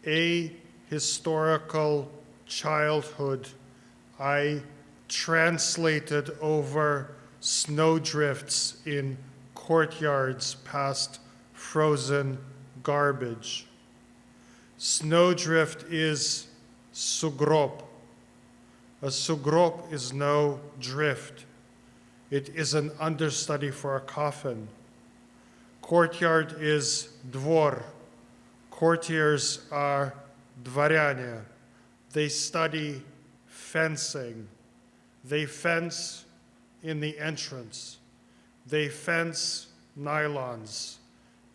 ahistorical childhood, I translated over snowdrifts in courtyards past frozen garbage. Snowdrift is sugrob. A sugrob is no drift. It is an understudy for a coffin. Courtyard is dvor. Courtiers are dvorяне. They study fencing. They fence in the entrance. They fence nylons.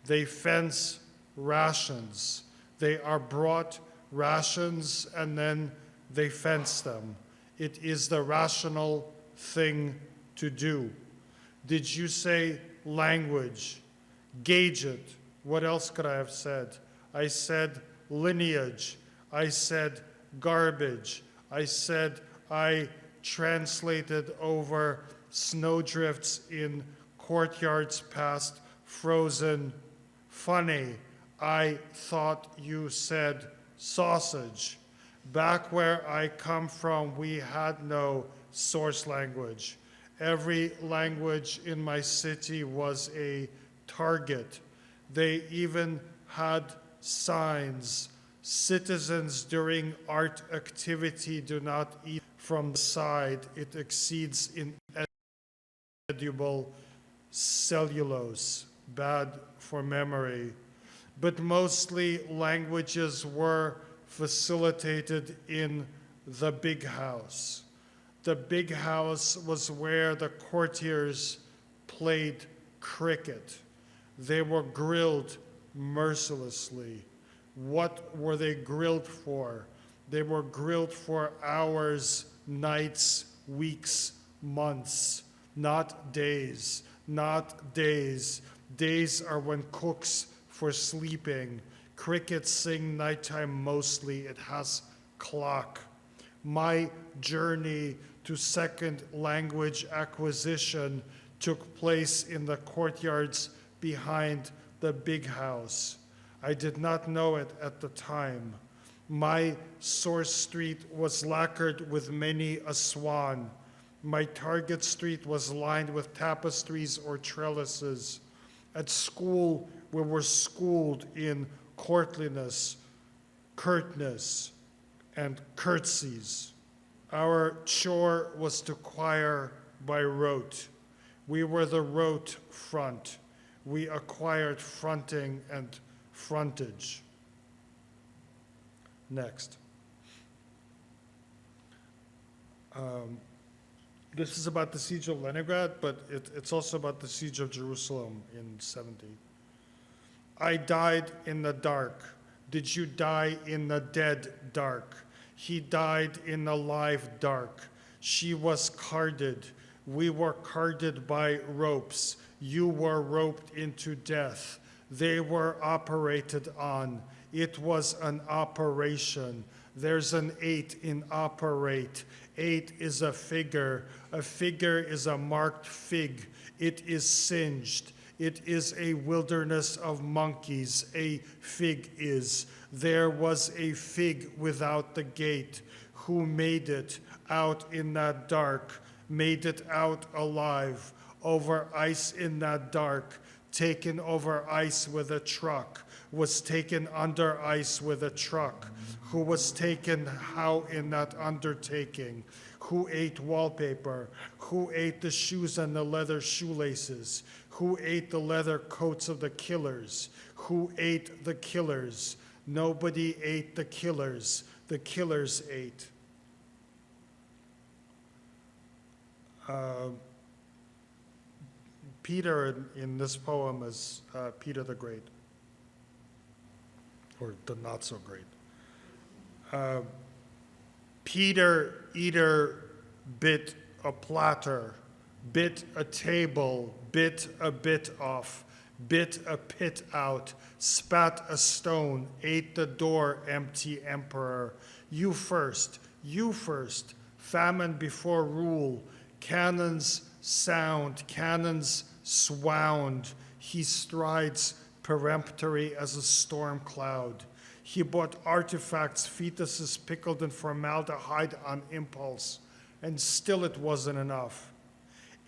They fence rations. They are brought rations and then they fence them. It is the rational thing to do. Did you say language? Gauge it. What else could I have said? I said lineage. I said garbage. I said I translated over snowdrifts in courtyards past frozen. Funny, I thought you said sausage. Back where I come from, we had no source language. Every language in my city was a target. They even had signs. Citizens during art activity do not eat from the side. It exceeds inedible cellulose, bad for memory. But mostly languages were facilitated in the big house. The big house was where the courtiers played cricket. They were grilled mercilessly. What were they grilled for? They were grilled for hours, nights, weeks, months, not days, not days. Days are when cooks for sleeping. Crickets sing nighttime mostly. It has clock. My journey to second language acquisition took place in the courtyards behind the big house. I did not know it at the time. My source street was lacquered with many a swan. My target street was lined with tapestries or trellises. At school, we were schooled in courtliness, curtness, and curtsies. Our chore was to choir by rote. We were the rote front. We acquired fronting and frontage. Next. This is about the siege of Leningrad, but it's also about the siege of Jerusalem in 70. I died in the dark. Did you die in the dead dark? He died in the live dark. She was carded. We were carded by ropes. You were roped into death. They were operated on. It was an operation. There's an 8 in operate. 8 is a figure. A figure is a marked fig. It is singed. It is a wilderness of monkeys. A fig is. There was a fig without the gate. Who made it out in that dark? Made it out alive. Over ice in that dark. Taken over ice with a truck. Was taken under ice with a truck. Who was taken how in that undertaking? Who ate wallpaper? Who ate the shoes and the leather shoelaces? Who ate the leather coats of the killers? Who ate the killers? Nobody ate the killers. The killers ate. Peter in this poem is Peter the Great, or the not so great. Peter Eater bit a platter, bit a table, bit a bit off, bit a pit out, spat a stone, ate the door, empty emperor. You first, famine before rule, cannons sound, cannons swound. He strides peremptory as a storm cloud. He bought artifacts, fetuses pickled in formaldehyde on impulse, and still it wasn't enough.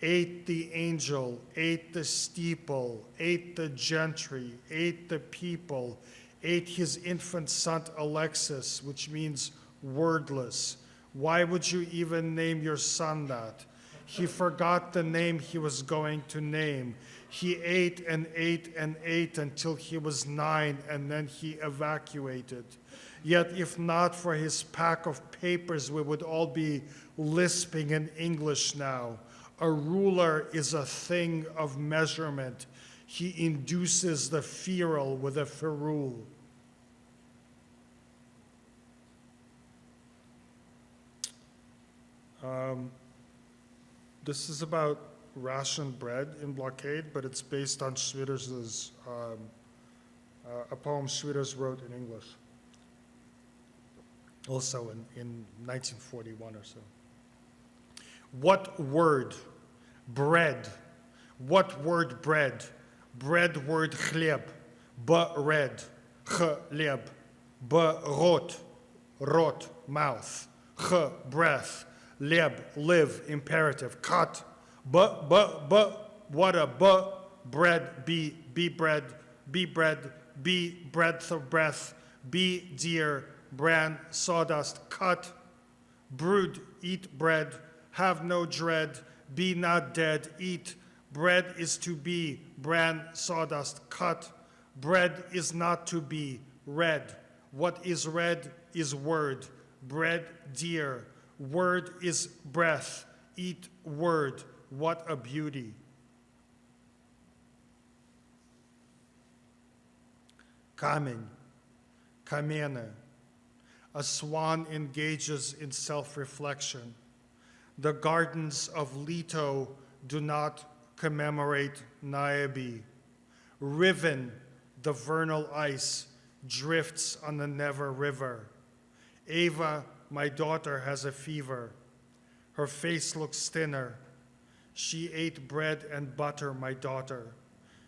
Ate the angel, ate the steeple, ate the gentry, ate the people, ate his infant son Alexis, which means wordless. Why would you even name your son that? He forgot the name he was going to name. He ate and ate and ate until he was 9, and then he evacuated. Yet if not for his pack of papers, we would all be lisping in English now. A ruler is a thing of measurement. He induces the feral with a ferule. This is about ration bread in blockade, but it's based on Schwitters's, a poem Schwitters wrote in English, also in 1941 or so. What word? Bread. What word bread? Bread word chlieb. Bread. Chlieb. Rot. Rot. Mouth. Breath. Leb. Live. Imperative. Cut. What a bread. Be bread. Be bread. Be breadth of breath. Be dear. Bran. Sawdust. Cut. Brood. Eat bread. Have no dread, be not dead, eat. Bread is to be, bran, sawdust, cut. Bread is not to be, red. What is red is word. Bread, dear. Word is breath. Eat word. What a beauty. Камень, камены. A swan engages in self-reflection. The gardens of Leto do not commemorate Niobe. Riven, the vernal ice, drifts on the Never River. Ava, my daughter, has a fever. Her face looks thinner. She ate bread and butter, my daughter.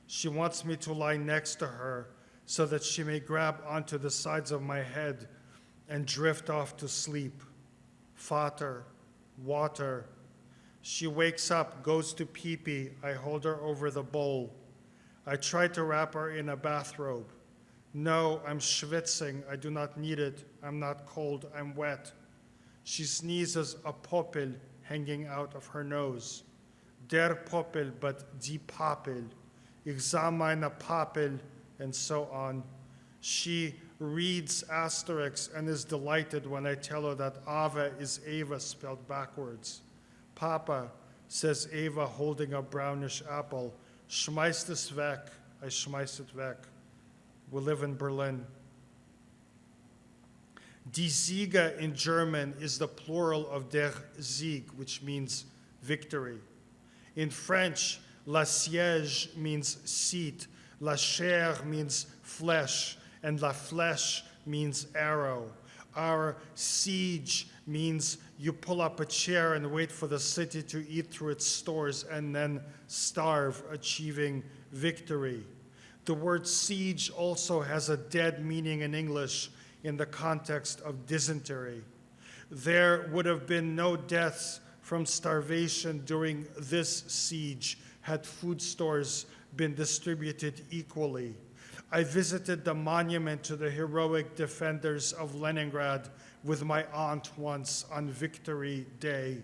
She wants me to lie next to her so that she may grab onto the sides of my head and drift off to sleep. Vater, water. She wakes up, goes to pee-pee. I hold her over the bowl. I try to wrap her in a bathrobe. No, I'm schwitzing. I do not need it. I'm not cold. I'm wet. She sneezes, a popel hanging out of her nose. Der popel, but die papel. Ich sah meine papel, and so on. She reads asterisks and is delighted when I tell her that Ava is Ava spelled backwards. Papa, says Ava, holding a brownish apple, schmeißt es weg. I schmeiß it weg. We live in Berlin. Die Siege in German is the plural of der Sieg, which means victory. In French, la siège means seat, la chair means flesh, and la flèche means arrow. Our siege means you pull up a chair and wait for the city to eat through its stores and then starve, achieving victory. The word siege also has a dead meaning in English in the context of dysentery. There would have been no deaths from starvation during this siege had food stores been distributed equally. I visited the monument to the heroic defenders of Leningrad with my aunt once on Victory Day.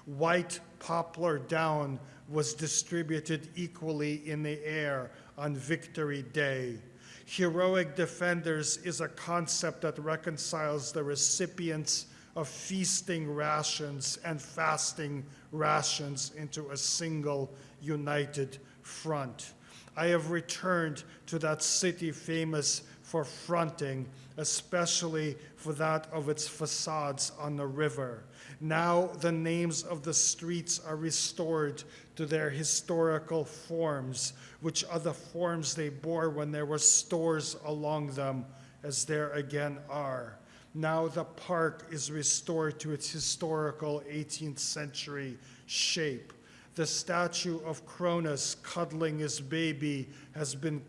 White poplar down was distributed equally in the air on Victory Day. Heroic defenders is a concept that reconciles the recipients of feasting rations and fasting rations into a single united front. I have returned to that city famous for fronting, especially for that of its facades on the river. Now the names of the streets are restored to their historical forms, which are the forms they bore when there were stores along them, as there again are. Now the park is restored to its historical 18th century shape. The statue of Cronus cuddling his baby has been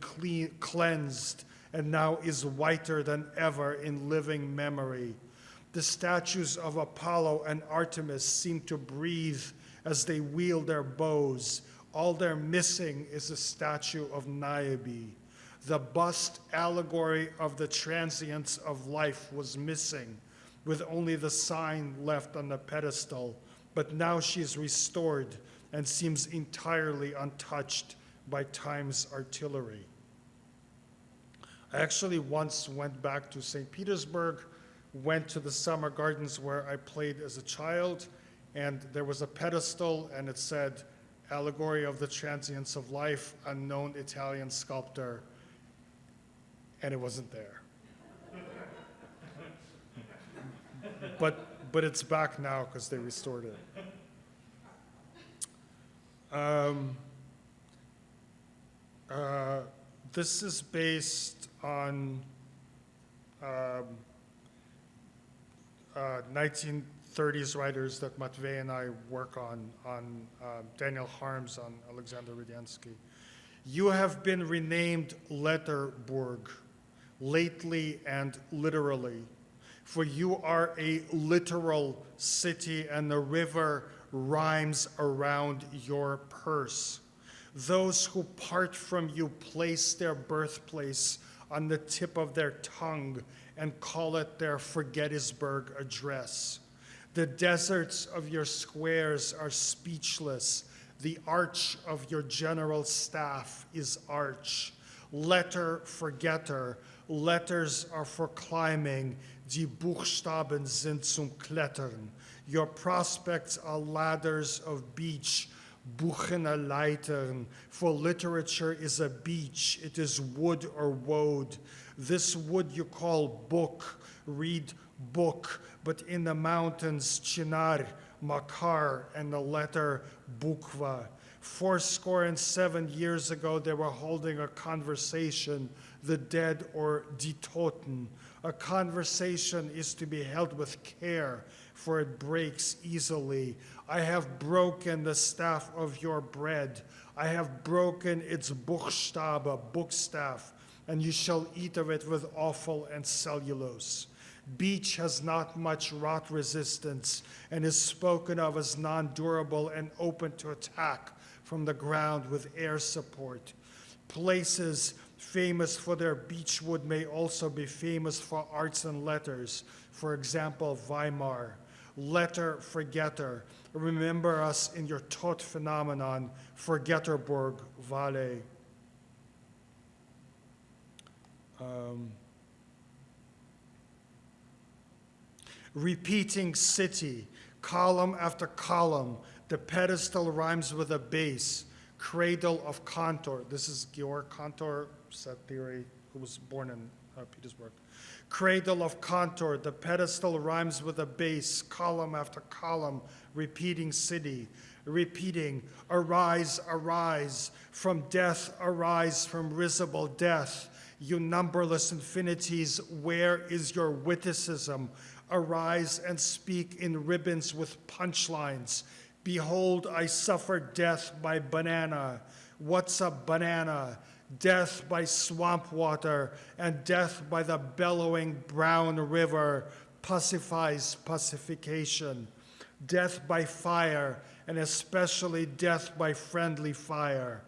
cleansed and now is whiter than ever in living memory. The statues of Apollo and Artemis seem to breathe as they wield their bows. All they're missing is a statue of Niobe. The bust allegory of the transience of life was missing, with only the sign left on the pedestal. but now she is restored and seems entirely untouched by time's artillery. I actually once went back to St. Petersburg, went to the summer gardens where I played as a child, and there was a pedestal and it said, "Allegory of the Transience of Life, unknown Italian sculptor," and it wasn't there. But it's back now because they restored it. This is based on 1930s writers that Matvey and I work on Daniel Harms, on Alexander Rudensky. You have been renamed Letterburg, lately and literally, for you are a literal city, and the river rhymes around your purse. Those who part from you place their birthplace on the tip of their tongue and call it their Forgettysburg address. The deserts of your squares are speechless. The arch of your general staff is arch. Letter, forgetter. Letters are for climbing. Die Buchstaben sind zum Klettern. Your prospects are ladders of beach. Buchene Leitern, for literature is a beach, it is wood or woad. This wood you call book, read book, but in the mountains, Chinar, Makar, and the letter Bukva. 7 years ago, they were holding a conversation, the dead or die Toten. A conversation is to be held with care, for it breaks easily. I have broken the staff of your bread. I have broken its Buchstabe, bookstaff, and you shall eat of it with offal and cellulose. Beech has not much rot resistance and is spoken of as non-durable and open to attack from the ground with air support. Places famous for their beechwood may also be famous for arts and letters. For example, Weimar. Letter, forgetter. Remember us in your tot phenomenon, Forgetterburg Valley. Repeating city, column after column. The pedestal rhymes with a base. Cradle of Cantor. This is Georg Cantor, set theory, who was born in Petersburg. Cradle of Cantor. The pedestal rhymes with a base. Column after column. Repeating city. Repeating. Arise, arise. From death, arise from risible death. You numberless infinities, where is your witticism? Arise and speak in ribbons with punchlines. Behold, I suffer death by banana. What's a banana? Death by swamp water, and death by the bellowing brown river pacifies pacification. Death by fire, and especially death by friendly fire.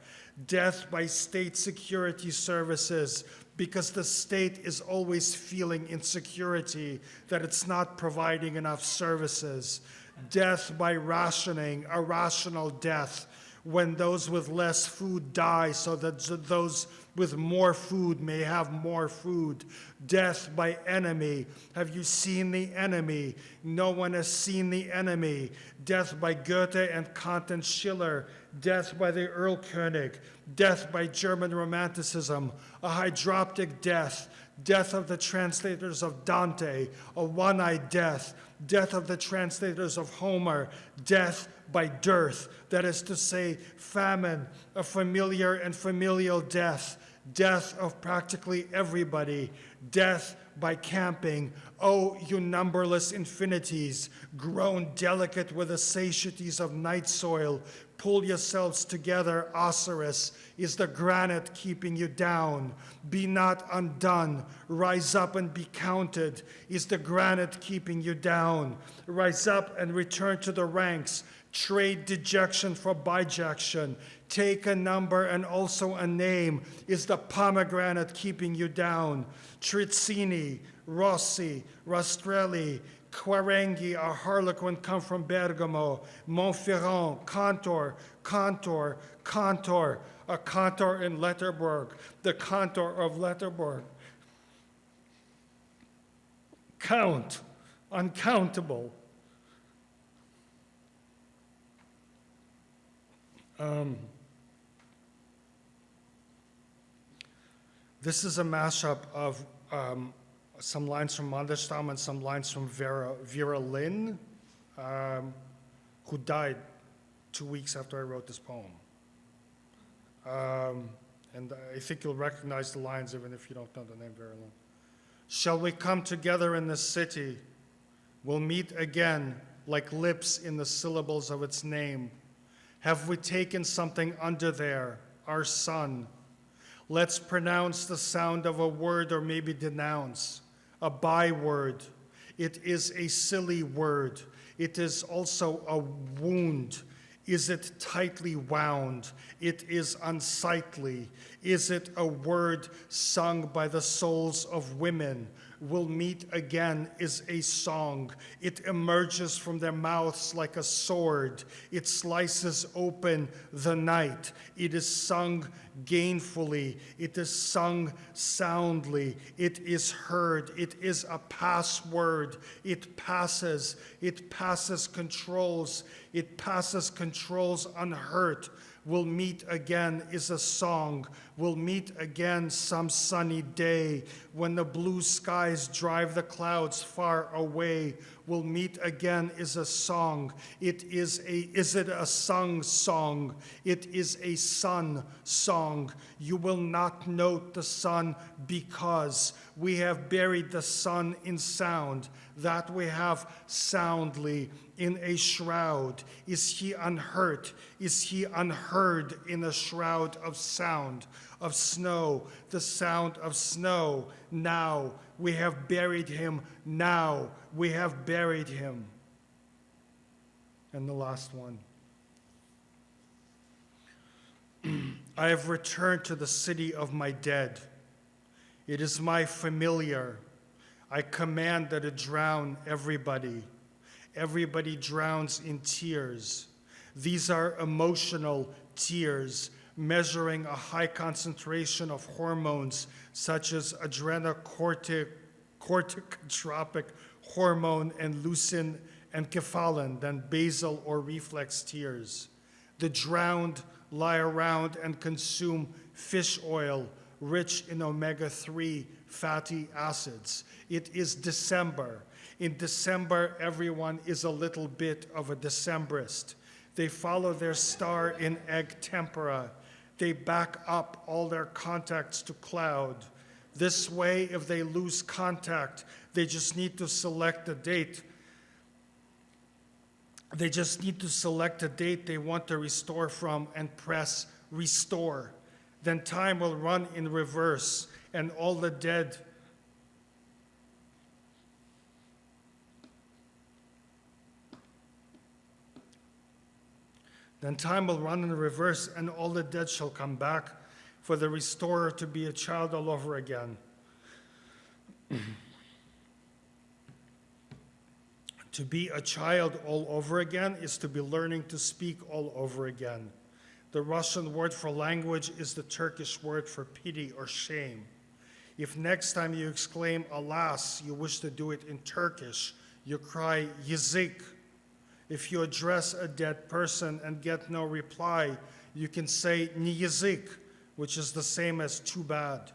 Death by state security services, because the state is always feeling insecurity that it's not providing enough services. Death by rationing, a rational death, when those with less food die so that those with more food may have more food. Death by enemy. Have you seen the enemy? No one has seen the enemy. Death by Goethe and Kant and Schiller. Death by the Erlkönig. Death by German Romanticism. A hydroptic death. Death of the translators of Dante. A one-eyed death. Death of the translators of Homer. Death by dearth. That is to say, famine, a familiar and familial death. Death of practically everybody. Death by camping. Oh, you numberless infinities, grown delicate with the satiaties of night soil, pull yourselves together, Osiris. Is the granite keeping you down? Be not undone. Rise up and be counted. Is the granite keeping you down? Rise up and return to the ranks. Trade dejection for bijection. Take a number and also a name. Is the pomegranate keeping you down? Trizzini, Rossi, Rastrelli, Quarenghi, a harlequin come from Bergamo. Montferrand, contour, contour, contour, a contour in Letterborg, the contour of Letterborg. Count, uncountable. This is a mashup of some lines from Mandelstam and some lines from Vera Lynn, who died 2 weeks after I wrote this poem. And I think you'll recognize the lines even if you don't know the name Vera Lynn. Shall we come together in this city? We'll meet again like lips in the syllables of its name. Have we taken something under there, our sun? Let's pronounce the sound of a word or maybe denounce, a byword. It is a silly word. It is also a wound. Is it tightly wound? It is unsightly. Is it a word sung by the souls of women? Will meet again is a song. It emerges from their mouths like a sword. It slices open the night. It is sung gainfully. It is sung soundly. It is heard. It is a password. It passes. It passes controls. It passes controls unhurt. We'll meet again is a song. We'll meet again some sunny day when the blue skies drive the clouds far away. We'll meet again is a song. Is it a sung song? It is a sun song. You will not note the sun because we have buried the sun in sound, that we have soundly in a shroud. Is he unhurt? Is he unheard in a shroud of sound, of snow, the sound of snow? Now we have buried him. Now we have buried him. And the last one. I have returned to the city of my dead. It is my familiar. I command that it drown everybody. Everybody drowns in tears. These are emotional tears, measuring a high concentration of hormones such as adrenocorticotropic hormone and leucin and kephalin than basal or reflex tears. The drowned lie around and consume fish oil rich in omega-3 fatty acids. It is December. In December, everyone is a little bit of a Decembrist. They follow their star in egg tempera. They back up all their contacts to cloud. This way, if they lose contact, they just need to select a date. They just need to select a date they want to restore from and press restore. Then time will run in reverse, and all the dead shall come back, for the restorer to be a child all over again. To be a child all over again is to be learning to speak all over again. The Russian word for language is the Turkish word for pity or shame. If next time you exclaim, alas, you wish to do it in Turkish, you cry, yazık. If you address a dead person and get no reply, you can say, ni yazık, which is the same as too bad.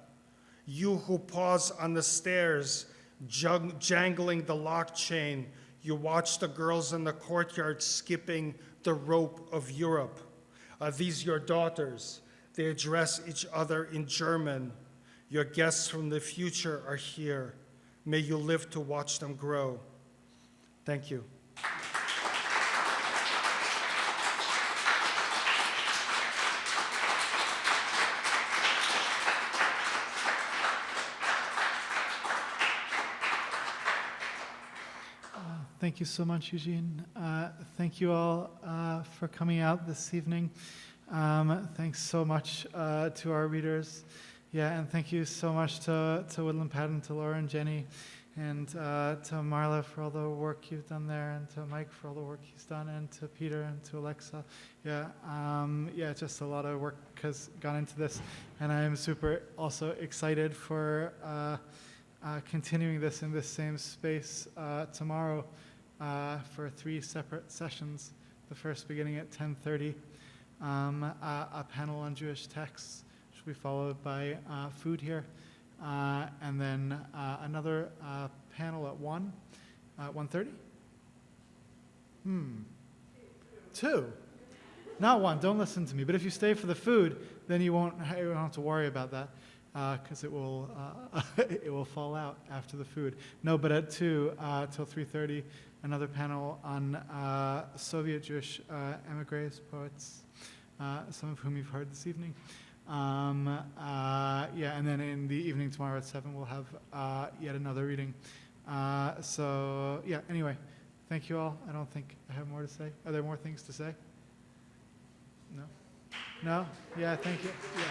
You who pause on the stairs, jangling the lock chain, you watch the girls in the courtyard skipping the rope of Europe. Are these your daughters? They address each other in German. Your guests from the future are here. May you live to watch them grow. Thank you. Thank you so much, Eugene. Thank you all for coming out this evening. Thanks so much to our readers. Yeah, and thank you so much to Woodland Patton, to Laura and Jenny, And to Marla for all the work you've done there, and to Mike for all the work he's done, and to Peter and to Alexa. Yeah, just a lot of work has gone into this, and I am super also excited for continuing this in this same space tomorrow for 3 separate sessions. The first beginning at 10:30, a panel on Jewish texts, which will be followed by food here. And then another panel at 1:30? 2. Not 1, don't listen to me. But if you stay for the food, then you won't have to worry about that, because it will it will fall out after the food. No, but at 2 till 3:30, another panel on Soviet Jewish emigres, poets, some of whom you've heard this evening. And then in the evening tomorrow at 7, we'll have yet another reading. Anyway, thank you all. I don't think I have more to say. Are there more things to say? No? No? Yeah, thank you. Yeah.